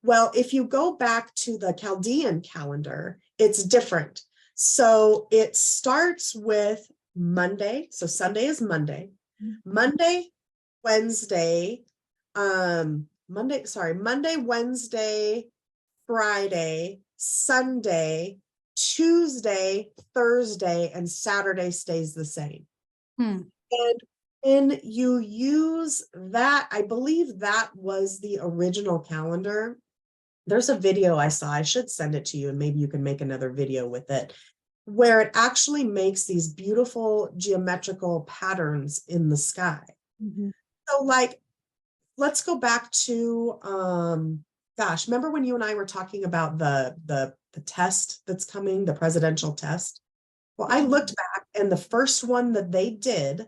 Well, if you go back to the Chaldean calendar, it's different. So it starts with Monday. So Sunday is Monday. Monday, Wednesday, Friday, Sunday, Tuesday, Thursday, and Saturday stays the same. And when you use that, I believe that was the original calendar. There's a video I saw, I should send it to you and maybe you can make another video with it, where it actually makes these beautiful geometrical patterns in the sky. So let's go back to, remember when you and I were talking about the test that's coming, the presidential test? Well, I looked back and the first one that they did,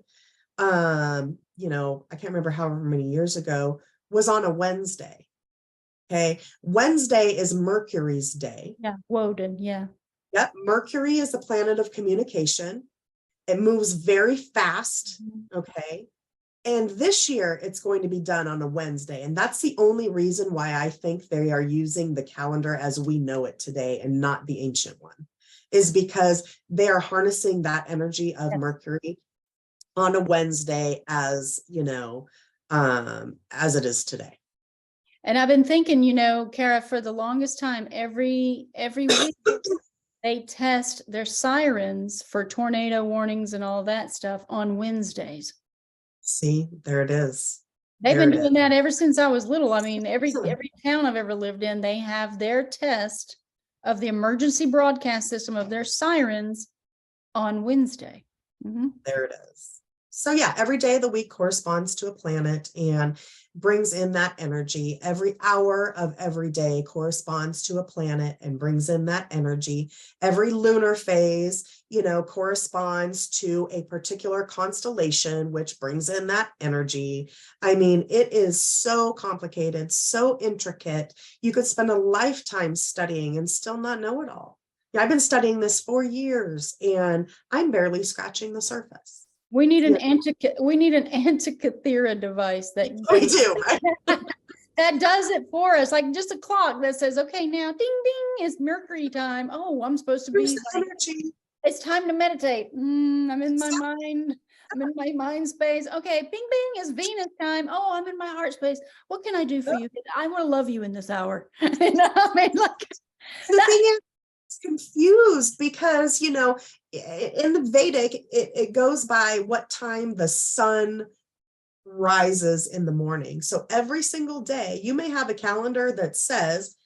I can't remember however many years ago, was on a Wednesday. Okay. Wednesday is Mercury's day. Yeah. Woden. Yeah. Yep. Mercury is the planet of communication. It moves very fast. Okay. And this year it's going to be done on a Wednesday. And that's the only reason why I think they are using the calendar as we know it today and not the ancient one, is because they are harnessing that energy of Mercury on a Wednesday as it is today. And I've been thinking, Kara, for the longest time, every week They test their sirens for tornado warnings and all that stuff on Wednesdays. See, there it is. They've There been it doing is. that ever since I was little. I mean, every town I've ever lived in, they have their test of the emergency broadcast system of their sirens on Wednesday. There it is. So yeah, every day of the week corresponds to a planet and brings in that energy. Every hour of every day corresponds to a planet and brings in that energy. Every lunar phase, corresponds to a particular constellation, which brings in that energy. I mean, it is so complicated, so intricate. You could spend a lifetime studying and still not know it all. Yeah, I've been studying this for years and I'm barely scratching the surface. We need an Antikythera device that we do. that does it for us, like just a clock that says, okay, now ding ding, it's Mercury time. Oh, I'm supposed to be like, it's time to meditate. I'm in my mind. I'm in my mind space. Okay, bing bing, it's Venus time. Oh, I'm in my heart space. What can I do for you? I want to love you in this hour. I mean, like the thing is, confused because in the Vedic it goes by what time the sun rises in the morning. So every single day you may have a calendar that says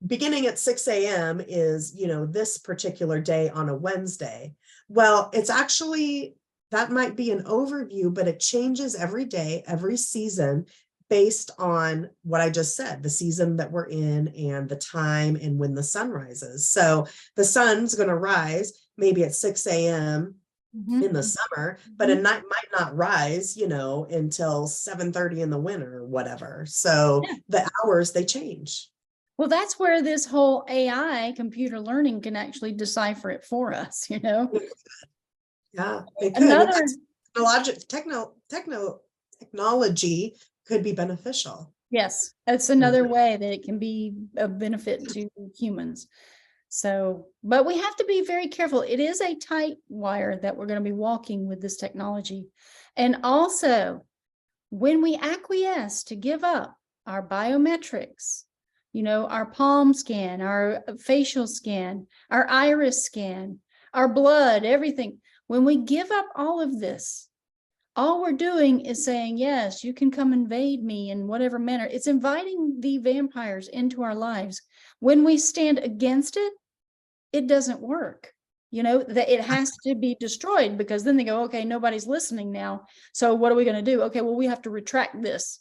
beginning at 6 a.m. is this particular day on a Wednesday. Well, it's actually, that might be an overview, but it changes every day, every season, based on what I just said, the season that we're in and the time and when the sun rises. So the sun's going to rise maybe at 6 a.m. in the summer, but it might not rise, until 7:30 in the winter or whatever. So the hours, they change. Well, that's where this whole AI computer learning can actually decipher it for us, Yeah, it could. Technology could be beneficial. Yes, that's another way that it can be a benefit to humans. So, but we have to be very careful. It is a tight wire that we're going to be walking with this technology. And also, when we acquiesce to give up our biometrics, our palm scan, our facial scan, our iris scan, our blood, everything, when we give up all of this, all we're doing is saying, yes, you can come invade me in whatever manner. It's inviting the vampires into our lives. When we stand against it, it doesn't work. That it has to be destroyed, because then they go, okay, nobody's listening now. So what are we going to do? Okay, well, we have to retract this.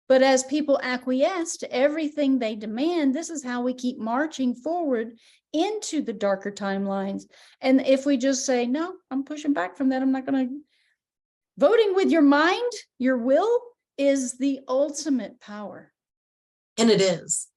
But as people acquiesce to everything they demand, this is how we keep marching forward into the darker timelines. And if we just say, no, I'm pushing back from that, I'm not going to. Voting with your mind, your will, is the ultimate power. And it is.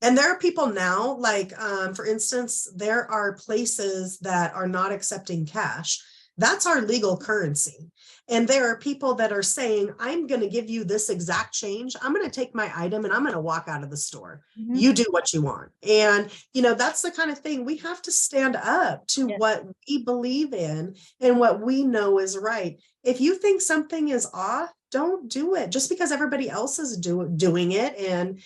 And there are people now, like, for instance, there are places that are not accepting cash. That's our legal currency. And there are people that are saying, I'm going to give you this exact change. I'm going to take my item and I'm going to walk out of the store. You do what you want. And, that's the kind of thing we have to stand up to what we believe in and what we know is right. If you think something is off, don't do it just because everybody else is doing it. And,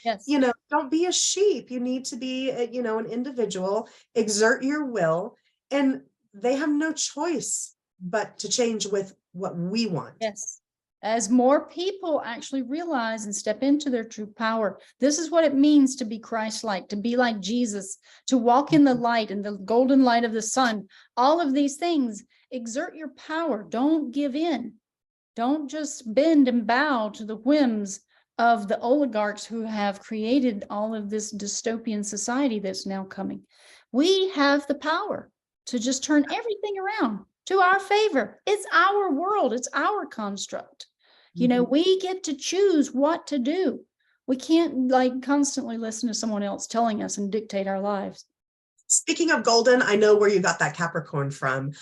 don't be a sheep. You need to be, an individual, exert your will, and they have no choice but to change with what we want. Yes. As more people actually realize and step into their true power, this is what it means to be Christ-like, to be like Jesus, to walk in the light and the golden light of the sun. All of these things, exert your power. Don't give in. Don't just bend and bow to the whims of the oligarchs who have created all of this dystopian society that's now coming. We have the power to just turn everything around to our favor. It's our world. It's our construct. We get to choose what to do. We can't constantly listen to someone else telling us and dictate our lives. Speaking of golden, I know where you got that Capricorn from.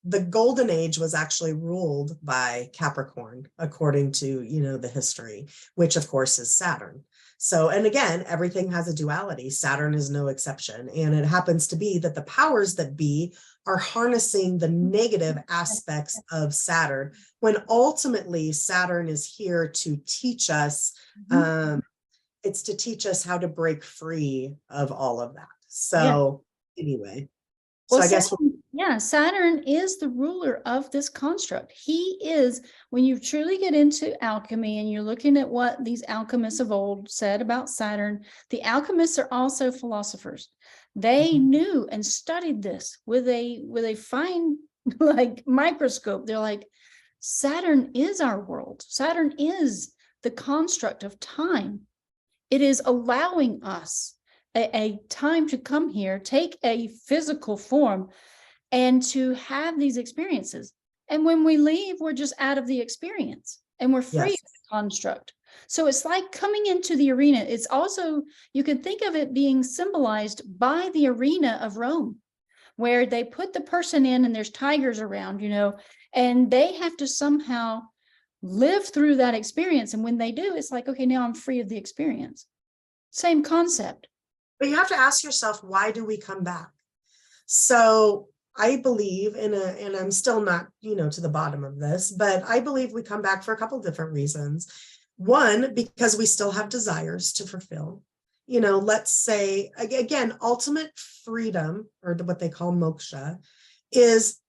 The golden age was actually ruled by Capricorn, according to, the history, which of course is Saturn. So, and again, everything has a duality. Saturn is no exception. And it happens to be that the powers that be are harnessing the negative aspects of Saturn, when ultimately Saturn is here to teach us, it's to teach us how to break free of all of that. So anyway, so Well, I guess Saturn is the ruler of this construct. He is, when you truly get into alchemy and you're looking at what these alchemists of old said about Saturn, the alchemists are also philosophers. They knew and studied this with a fine like microscope. They're like, Saturn is our world. Saturn is the construct of time. It is allowing us a time to come here, take a physical form, and to have these experiences. And when we leave, we're just out of the experience and we're free of the construct. So it's like coming into the arena. It's also, you can think of it being symbolized by the arena of Rome, where they put the person in and there's tigers around, and they have to somehow live through that experience. And when they do, it's like, okay, now I'm free of the experience. Same concept. But you have to ask yourself, why do we come back? So I believe and I'm still not, to the bottom of this, but I believe we come back for a couple different reasons. One, because we still have desires to fulfill. Let's say, again, ultimate freedom, or what they call moksha, is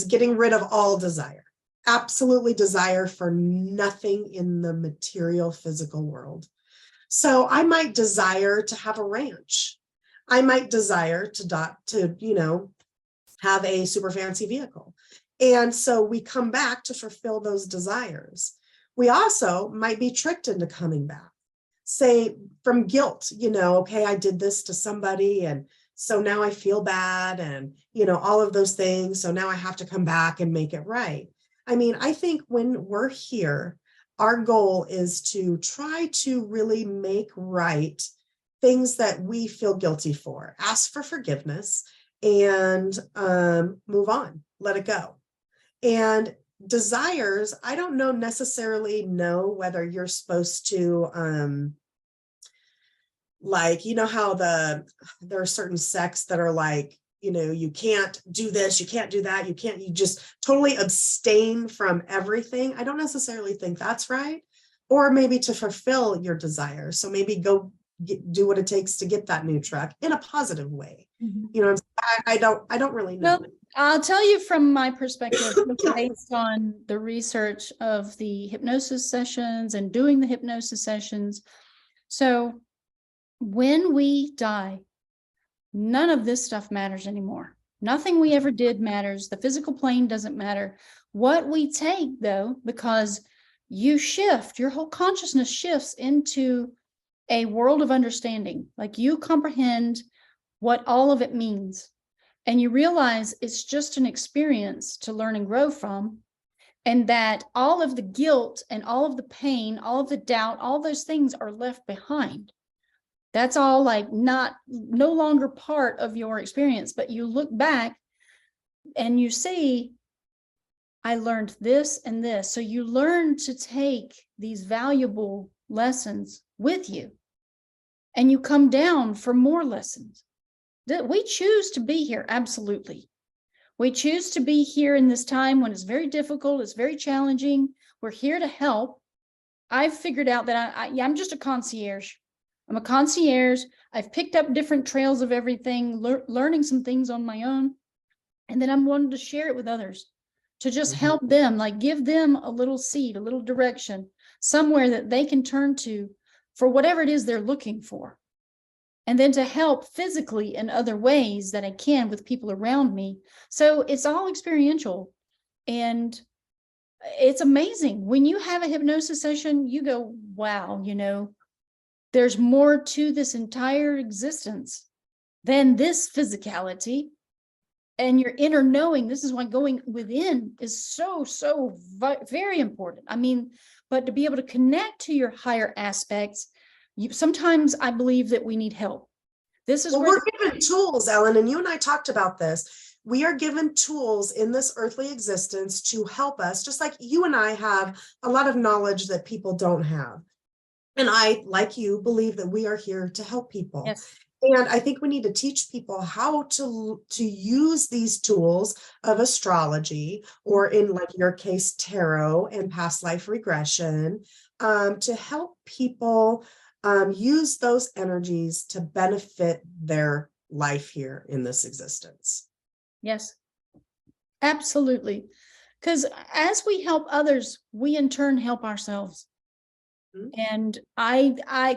getting rid of all desire. Absolutely desire for nothing in the material physical world. So I might desire to have a ranch. I might desire to have a super fancy vehicle. And so we come back to fulfill those desires. We also might be tricked into coming back, say from guilt, okay, I did this to somebody and so now I feel bad and, all of those things. So now I have to come back and make it right. I mean, I think when we're here, our goal is to try to really make right things that we feel guilty for, ask for forgiveness, and move on, let it go. And desires, I don't necessarily know whether you're supposed to, how there are certain sects that are like, you can't do this, you can't do that, you just totally abstain from everything. I don't necessarily think that's right. Or maybe to fulfill your desire. So maybe go do what it takes to get that new truck in a positive way. Mm-hmm. I don't really know. Well, I'll tell you from my perspective, based on the research of the hypnosis sessions and doing the hypnosis sessions. So when we die, none of this stuff matters anymore. Nothing we ever did matters. The physical plane doesn't matter. What we take, though, because you shift, your whole consciousness shifts into a world of understanding. Like you comprehend what all of it means. And you realize it's just an experience to learn and grow from. And that all of the guilt and all of the pain, all of the doubt, all those things are left behind. That's all no longer part of your experience, but you look back and you see, I learned this and this. So you learn to take these valuable lessons with you and you come down for more lessons. We choose to be here. Absolutely. We choose to be here in this time when it's very difficult. It's very challenging. We're here to help. I've figured out that I'm just a concierge. I'm a concierge. I've picked up different trails of everything, learning some things on my own. And then I'm wanting to share it with others to just help them, give them a little seed, a little direction, somewhere that they can turn to for whatever it is they're looking for. And then to help physically in other ways that I can with people around me. So it's all experiential. And it's amazing. When you have a hypnosis session, you go, wow, there's more to this entire existence than this physicality. And your inner knowing, this is why going within is so very important. I mean, but to be able to connect to your higher aspects, sometimes I believe that we need help. This is we're given tools, Ellen, and you and I talked about this. We are given tools in this earthly existence to help us, just like you and I have a lot of knowledge that people don't have. And I, like you, believe that we are here to help people. Yes. And I think we need to teach people how to use these tools of astrology, or in your case, tarot and past life regression, to help people use those energies to benefit their life here in this existence. Yes, absolutely. Because as we help others, we in turn help ourselves. And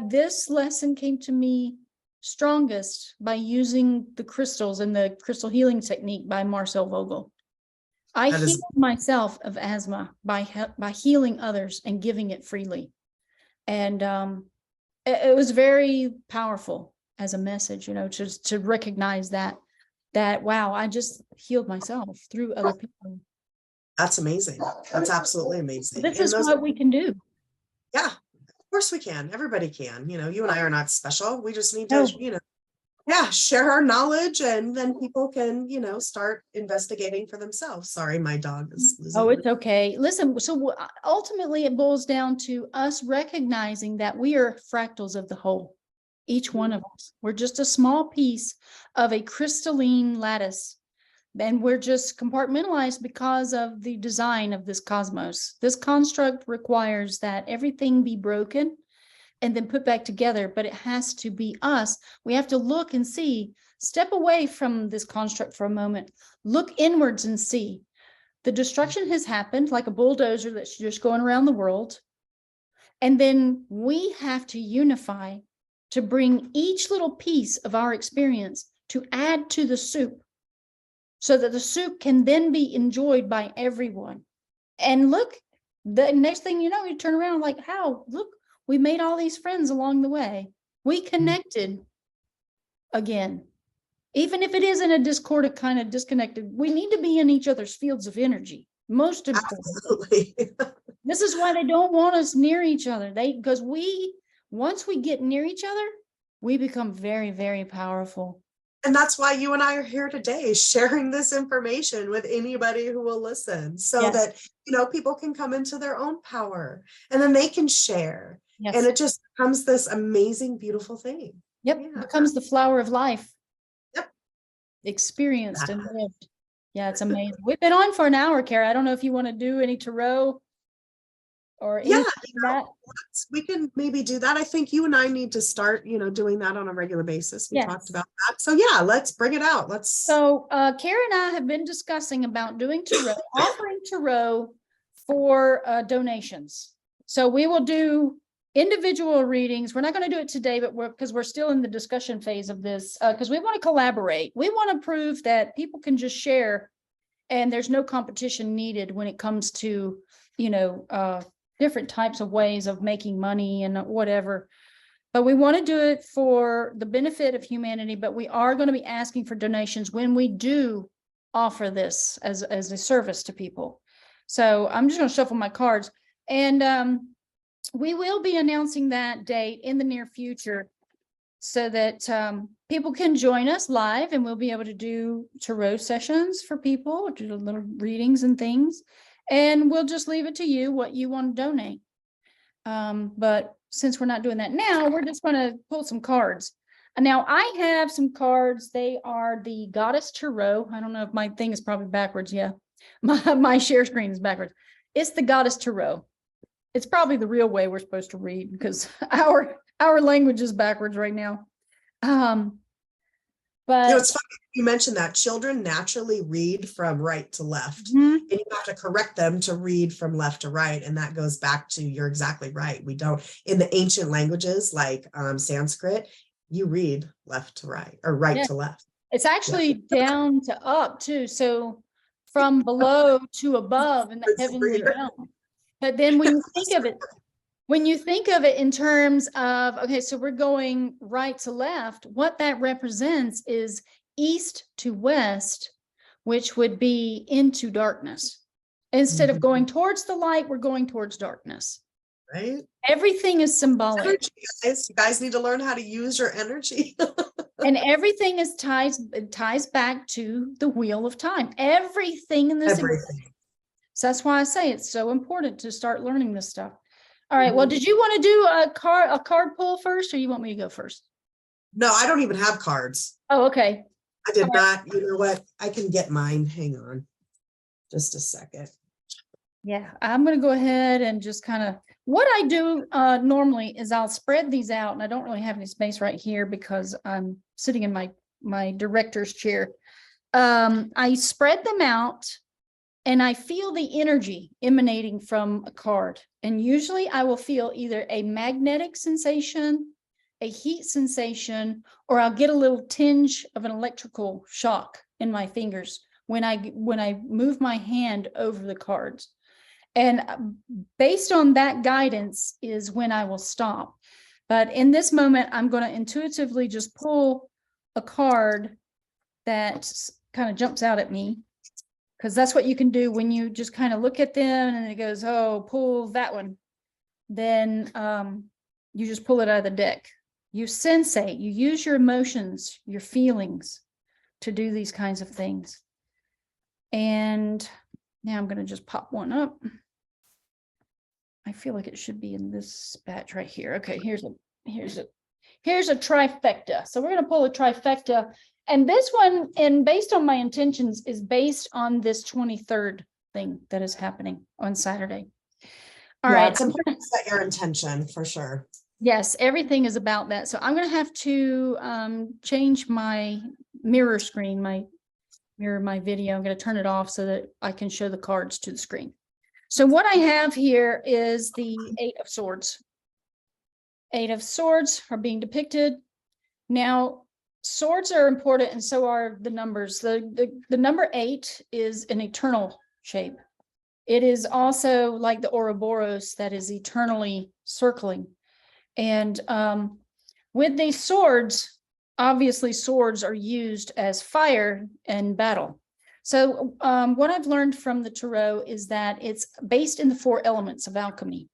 this lesson came to me strongest by using the crystals and the crystal healing technique by Marcel Vogel. I healed myself of asthma by healing others and giving it freely. And it was very powerful as a message, to recognize that wow, I just healed myself through other people. That's amazing. That's absolutely amazing. This is what we can do. Yeah, of course we can. Everybody can. You and I are not special. We just need to, share our knowledge, and then people can, start investigating for themselves. Sorry, my dog is losing. Oh, it's okay. Listen, so ultimately it boils down to us recognizing that we are fractals of the whole. Each one of us. We're just a small piece of a crystalline lattice. And we're just compartmentalized because of the design of this cosmos. This construct requires that everything be broken and then put back together, but it has to be us. We have to look and see, step away from this construct for a moment, look inwards and see. The destruction has happened like a bulldozer that's just going around the world. And then we have to unify to bring each little piece of our experience to add to the soup so that the soup can then be enjoyed by everyone. And look, the next thing you know, you turn around like, look, we made all these friends along the way. We connected again. Even if it is in a discordant kind of disconnected, we need to be in each other's fields of energy. Most important. Absolutely. This is why they don't want us near each other. Because once we get near each other, we become very, very powerful. And that's why you and I are here today, sharing this information with anybody who will listen, so that, people can come into their own power, and then they can share. Yes. And it just becomes this amazing, beautiful thing. Yep. Yeah. Becomes the flower of life. Yep. Experienced and lived. Yeah, it's amazing. We've been on for an hour, Kara. I don't know if you want to do any tarot or anything like that. We can maybe do that. I think you and I need to start, doing that on a regular basis. We talked about that. So let's bring it out. So Kara and I have been discussing about doing tarot, offering tarot for donations. So we will do individual readings. We're not going to do it today, but because we're still in the discussion phase of this, because we want to collaborate. We want to prove that people can just share and there's no competition needed when it comes to, different types of ways of making money and whatever. But we want to do it for the benefit of humanity, but we are going to be asking for donations when we do offer this as a service to people. So I'm just going to shuffle my cards, and we will be announcing that date in the near future so that people can join us live, and we'll be able to do tarot sessions for people, do little readings and things. And we'll just leave it to you what you want to donate. But since we're not doing that now, we're just going to pull some cards. And now I have some cards. They are the Goddess Tarot. I don't know if my thing is probably backwards. Yeah, my share screen is backwards. It's the Goddess Tarot. It's probably the real way we're supposed to read because our language is backwards right now. But it's funny you mentioned that children naturally read from right to left, and you have to correct them to read from left to right. And that goes back to, you're exactly right. We don't, in the ancient languages like Sanskrit, you read left to right or right to left. It's actually down to up too. So from below to above in the heavenly realm. But then when you think of it in terms of, okay, so we're going right to left, what that represents is east to west, which would be into darkness. Instead of going towards the light, we're going towards darkness. Right? Everything is symbolic. Energy, guys. You guys need to learn how to use your energy. And everything is ties back to the wheel of time. Everything in this. Everything. So that's why I say it's so important to start learning this stuff. All right. Well, did you want to do a card pull first, or you want me to go first? No, I don't even have cards. Oh, okay. I did not. You know what? I can get mine. Hang on. Just a second. Yeah, I'm going to go ahead and just kind of, what I do normally is I'll spread these out, and I don't really have any space right here because I'm sitting in my director's chair. I spread them out and I feel the energy emanating from a card. And usually I will feel either a magnetic sensation, a heat sensation, or I'll get a little tinge of an electrical shock in my fingers when I move my hand over the cards. And based on that guidance is when I will stop. But in this moment, I'm going to intuitively just pull a card that kind of jumps out at me, because that's what you can do when you just kind of look at them and it goes, oh, pull that one. Then you just pull it out of the deck. You sensate, you use your emotions, your feelings to do these kinds of things. And now I'm going to just pop one up. I feel like it should be in this batch right here. Okay, here's a trifecta. So we're going to pull a trifecta. And this one, and based on my intentions, is based on this 23rd thing that is happening on Saturday. All right. It's important to set your intention for sure. Yes, everything is about that. So I'm going to have to change my mirror screen, my video. I'm going to turn it off so that I can show the cards to the screen. So what I have here is the 8 of Swords. 8 of Swords are being depicted. Now, swords are important, and so are the numbers. The number 8 is an eternal shape. It is also like the Ouroboros that is eternally circling. And with these swords, obviously swords are used as fire in battle. So what I've learned from the tarot is that it's based in the 4 elements of alchemy.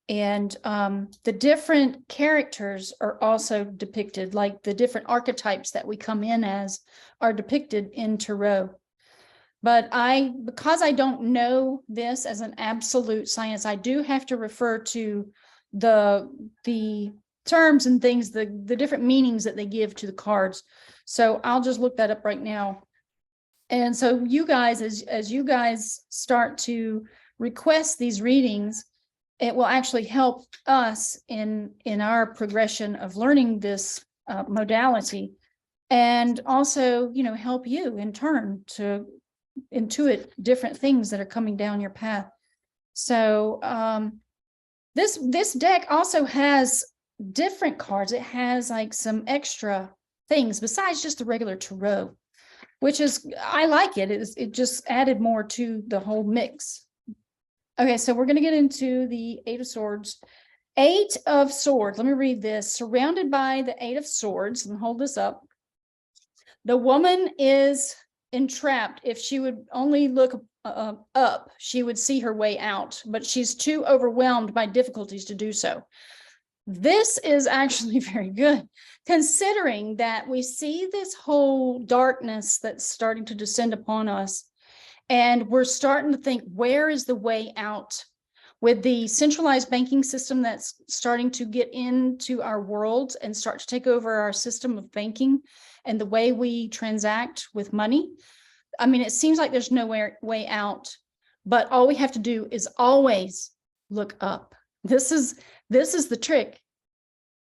And the different characters are also depicted, like the different archetypes that we come in as are depicted in tarot. But because I don't know this as an absolute science, I do have to refer to the terms and things, the different meanings that they give to the cards. So I'll just look that up right now. And so you guys, as you guys start to request these readings, it will actually help us in our progression of learning this modality, and also, you know, help you in turn to intuit different things that are coming down your path. So this deck also has different cards. It has like some extra things besides just the regular tarot, which is, I like it. It just added more to the whole mix. Okay, so we're going to get into the 8 of Swords. 8 of Swords. Let me read this. Surrounded by the 8 of Swords, and hold this up. The woman is entrapped. If she would only look up, she would see her way out, but she's too overwhelmed by difficulties to do so. This is actually very good, considering that we see this whole darkness that's starting to descend upon us. And we're starting to think, where is the way out? With the centralized banking system that's starting to get into our world and start to take over our system of banking and the way we transact with money. I mean, it seems like there's no way out, but all we have to do is always look up. This is the trick.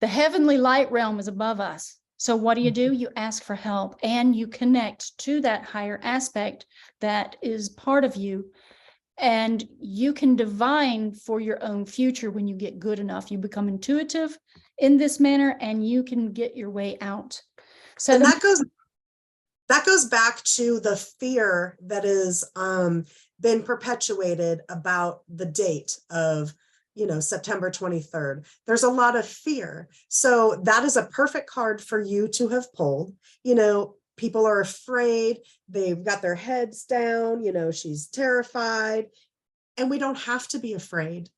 The heavenly light realm is above us. So what do? You ask for help and you connect to that higher aspect that is part of you. And you can divine for your own future when you get good enough. You become intuitive in this manner and you can get your way out. So and that goes back to the fear that is been perpetuated about the date of, you know, September 23rd. There's a lot of fear. So that is a perfect card for you to have pulled. You know, people are afraid, they've got their heads down, you know, she's terrified, and we don't have to be afraid.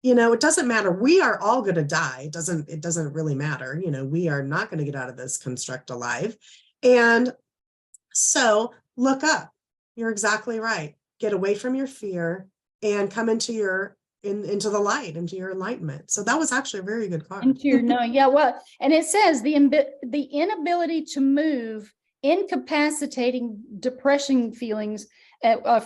You know, it doesn't matter. We are all going to die. It doesn't really matter. You know, we are not going to get out of this construct alive. And so look up. You're exactly right. Get away from your fear and come into into the light, into your enlightenment. So that was actually a very good card. Into your knowing. Yeah, well, and it says the inability to move, incapacitating, depressing feelings,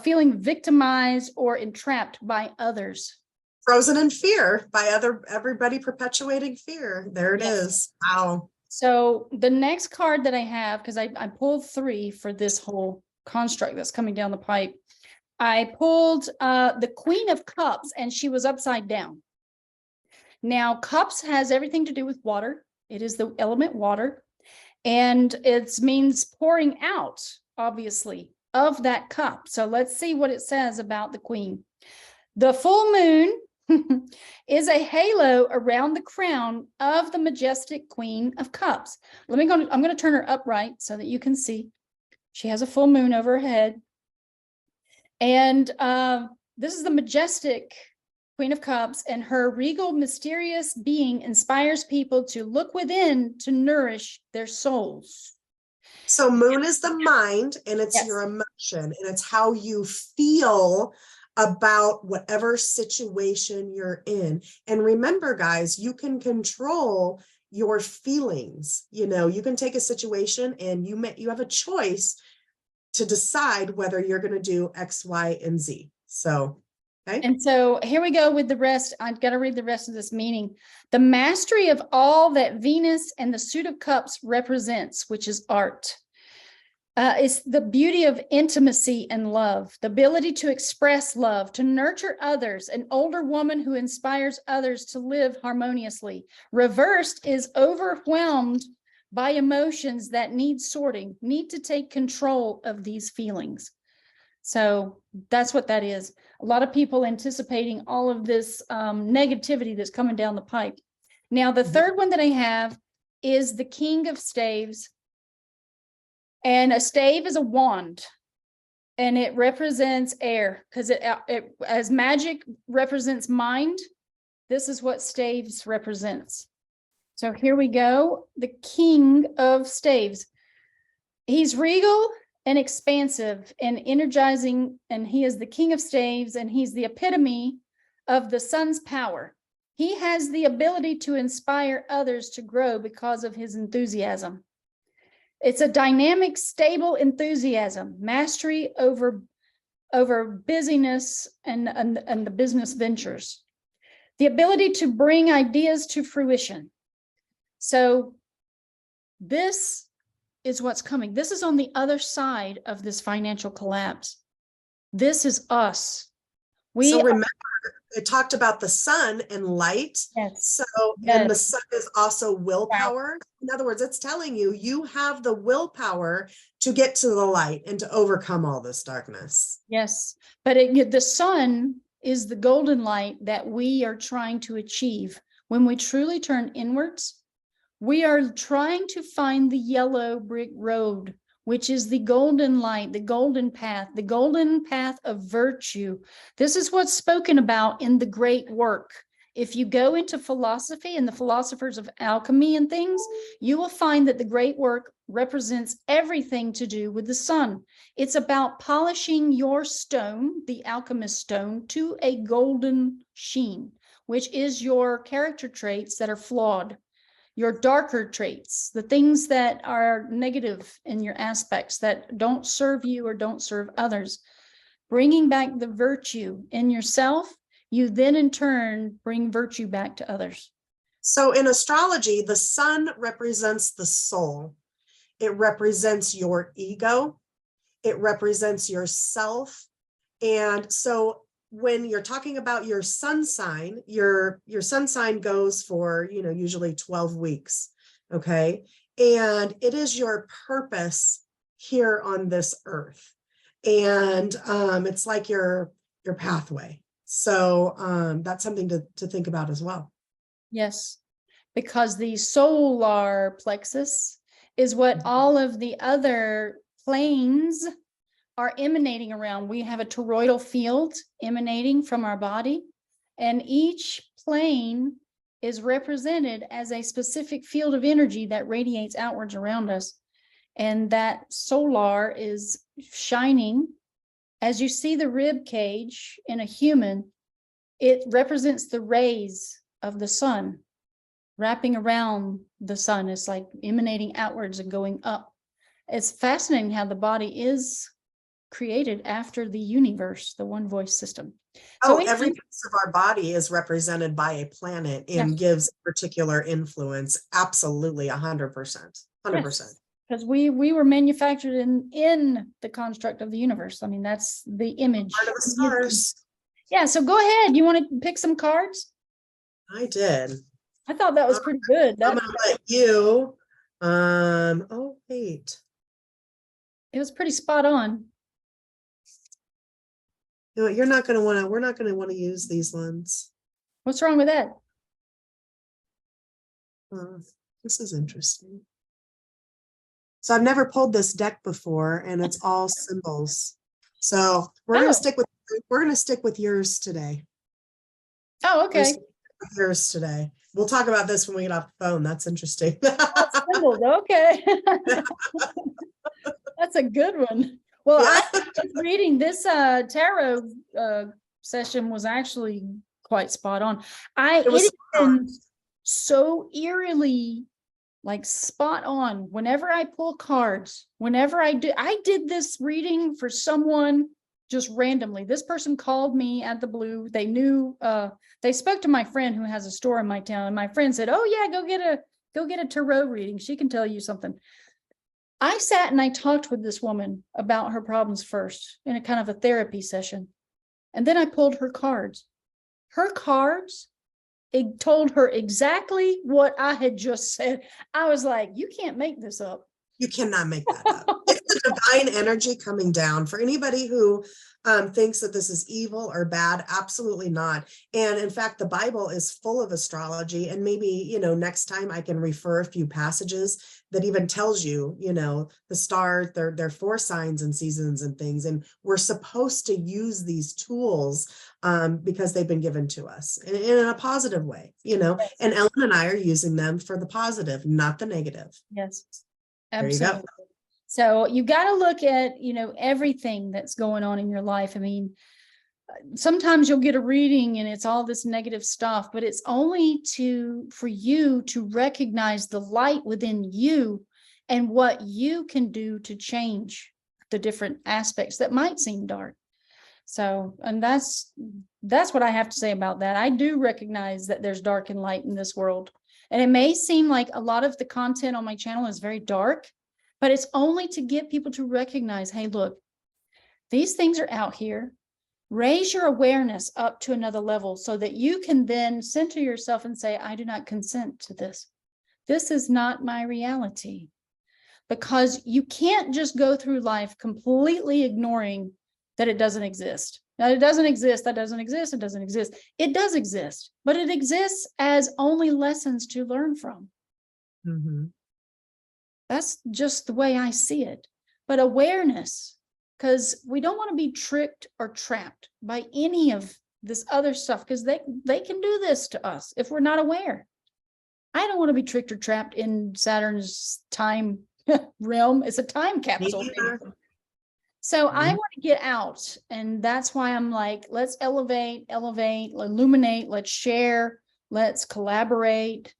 feeling victimized or entrapped by others. Frozen in fear by everybody perpetuating fear. There it is. Wow. So the next card that I have, because I pulled 3 for this whole construct that's coming down the pipe. I pulled the Queen of Cups, and she was upside down. Now, cups has everything to do with water. It is the element water, and it means pouring out, obviously, of that cup. So let's see what it says about the Queen. The full moon is a halo around the crown of the majestic Queen of Cups. I'm going to turn her upright so that you can see. She has a full moon over her head. And this is the majestic Queen of Cups, and her regal, mysterious being inspires people to look within to nourish their souls. So moon is the mind, and it's your emotion, and it's how you feel about whatever situation you're in. And remember, guys, you can control your feelings. You know, you can take a situation and you have a choice to decide whether you're going to do X, Y, and Z. So, okay. And so here we go with the rest. I've got to read the rest of this meaning. The mastery of all that Venus and the suit of cups represents, which is art. It's the beauty of intimacy and love, the ability to express love, to nurture others, an older woman who inspires others to live harmoniously. Reversed is overwhelmed by emotions that need sorting, need to take control of these feelings. So that's what that is. A lot of people anticipating all of this negativity that's coming down the pipe. Now, the third one that I have is the King of Staves. And a stave is a wand, and it represents air, because it as magic represents mind. This is what staves represents. So here we go. The King of Staves. He's regal and expansive and energizing, and he is the King of Staves, and he's the epitome of the sun's power. He has the ability to inspire others to grow because of his enthusiasm. It's a dynamic, stable enthusiasm, mastery over busyness and the business ventures, the ability to bring ideas to fruition. So this is what's coming. This is on the other side of this financial collapse. This is us. So remember, it talked about the sun and light. Yes. So, and the sun is also willpower. In other words, it's telling you, you have the willpower to get to the light and to overcome all this darkness. Yes. But the sun is the golden light that we are trying to achieve. When we truly turn inwards, we are trying to find the yellow brick road, which is the golden light, the golden path of virtue. This is what's spoken about in the great work. If you go into philosophy and the philosophers of alchemy and things, you will find that the great work represents everything to do with the sun. It's about polishing your stone, the alchemist stone, to a golden sheen, which is your character traits that are flawed. Your darker traits, the things that are negative in your aspects that don't serve you or don't serve others, bringing back the virtue in yourself, you then in turn bring virtue back to others. So in astrology, the sun represents the soul. It represents your ego. It represents yourself. And so when you're talking about your sun sign, your sun sign goes for, usually 12 weeks. Okay. And it is your purpose here on this earth. And it's like your pathway. So that's something to think about as well. Yes, because the solar plexus is what all of the other planes are emanating around. We have a toroidal field emanating from our body, and each plane is represented as a specific field of energy that radiates outwards around us. And that solar is shining. As you see the rib cage in a human, it represents the rays of the sun wrapping around the sun. It's like emanating outwards and going up. It's fascinating how the body is created after the universe, the one voice system. Oh, So every piece of our body is represented by a planet and gives particular influence. Absolutely, 100%. 100%. Because we were manufactured in the construct of the universe. I mean, that's the image. Part of the stars. Yeah, so go ahead. You want to pick some cards? I did. I thought that was pretty good. I'm gonna let you. Oh wait. It was pretty spot on. You know, you're not gonna want to. We're not gonna want to use these ones. What's wrong with that? This is interesting. So I've never pulled this deck before, and it's all symbols. So we're gonna stick with yours today. Oh, okay. Yours today. We'll talk about this when we get off the phone. That's interesting. Symbols, okay. That's a good one. Well, I was reading this tarot session was actually quite spot on. It has been so eerily like spot on whenever I pull cards. Whenever I did this reading for someone just randomly. This person called me at the blue. They knew they spoke to my friend who has a store in my town, and my friend said, "Oh yeah, go get a tarot reading. She can tell you something." I sat and I talked with this woman about her problems first in a kind of a therapy session. And then I pulled her cards. Her cards, it told her exactly what I had just said. I was like, you can't make this up. You cannot make that up. It's the divine energy coming down. For anybody who thinks that this is evil or bad, absolutely not. And in fact, the Bible is full of astrology. And maybe, you know, next time I can refer a few passages that even tells you, you know, the stars, their 4 signs and seasons and things. And we're supposed to use these tools because they've been given to us in a positive way, you know, and Ellen and I are using them for the positive, not the negative. Yes. Absolutely. There you go. So you got to look at, you know, everything that's going on in your life. I mean, sometimes you'll get a reading and it's all this negative stuff, but it's only for you to recognize the light within you and what you can do to change the different aspects that might seem dark. So, and that's what I have to say about that. I do recognize that there's dark and light in this world. And it may seem like a lot of the content on my channel is very dark, but it's only to get people to recognize, hey, look, these things are out here. Raise your awareness up to another level so that you can then center yourself and say, I do not consent to this. This is not my reality. Because you can't just go through life completely ignoring that it doesn't exist. Now, it doesn't exist, that doesn't exist, it doesn't exist. It does exist, but it exists as only lessons to learn from. Mm-hmm. That's just the way I see it. But awareness, because we don't want to be tricked or trapped by any of this other stuff, because they can do this to us if we're not aware. I don't want to be tricked or trapped in Saturn's time realm. It's a time capsule. So I want to get out, and that's why I'm like, let's elevate, illuminate, let's share, let's collaborate,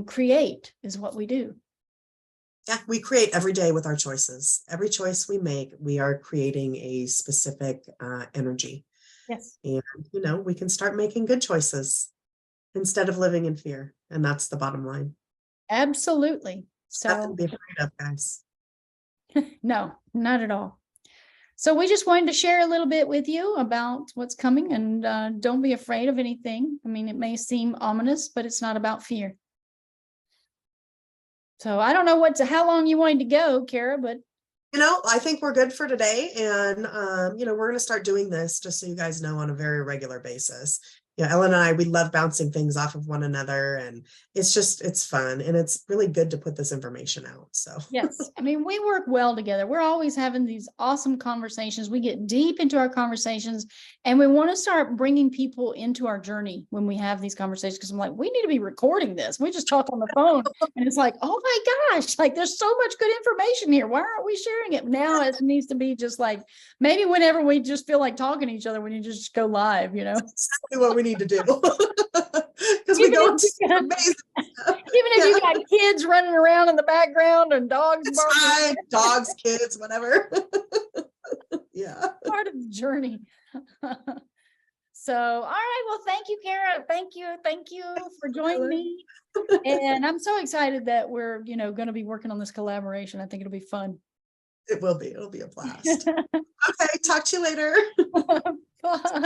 create is what we do. Yeah, we create every day with our choices. Every choice we make, we are creating a specific energy. Yes. And, you know, we can start making good choices instead of living in fear. And that's the bottom line. Absolutely. So nothing to be afraid of, guys. No, not at all. So we just wanted to share a little bit with you about what's coming, and don't be afraid of anything. I mean, it may seem ominous, but it's not about fear. So I don't know how long you wanted to go, Kara, but. You know, I think we're good for today. And, you know, we're going to start doing this just so you guys know on a very regular basis. You know, Ellen and I, we love bouncing things off of one another, and it's fun, and it's really good to put this information out. So yes, I mean, we work well together. We're always having these awesome conversations. We get deep into our conversations, and we want to start bringing people into our journey when we have these conversations, because I'm like, we need to be recording this. We just talk on the phone and it's like, oh my gosh, like there's so much good information here. Why aren't we sharing it? Now it needs to be just like, maybe whenever we just feel like talking to each other, we need to just go live, you know? That's exactly what we need to do. Because we go into amazing stuff. Even if you got kids running around in the background and dogs barking. Dogs, kids, whatever. journey. So, all right. Well, thank you, Kara. Thank you for joining me. And I'm so excited that we're, going to be working on this collaboration. I think it'll be fun. It will be. It'll be a blast. Okay. Talk to you later. Bye.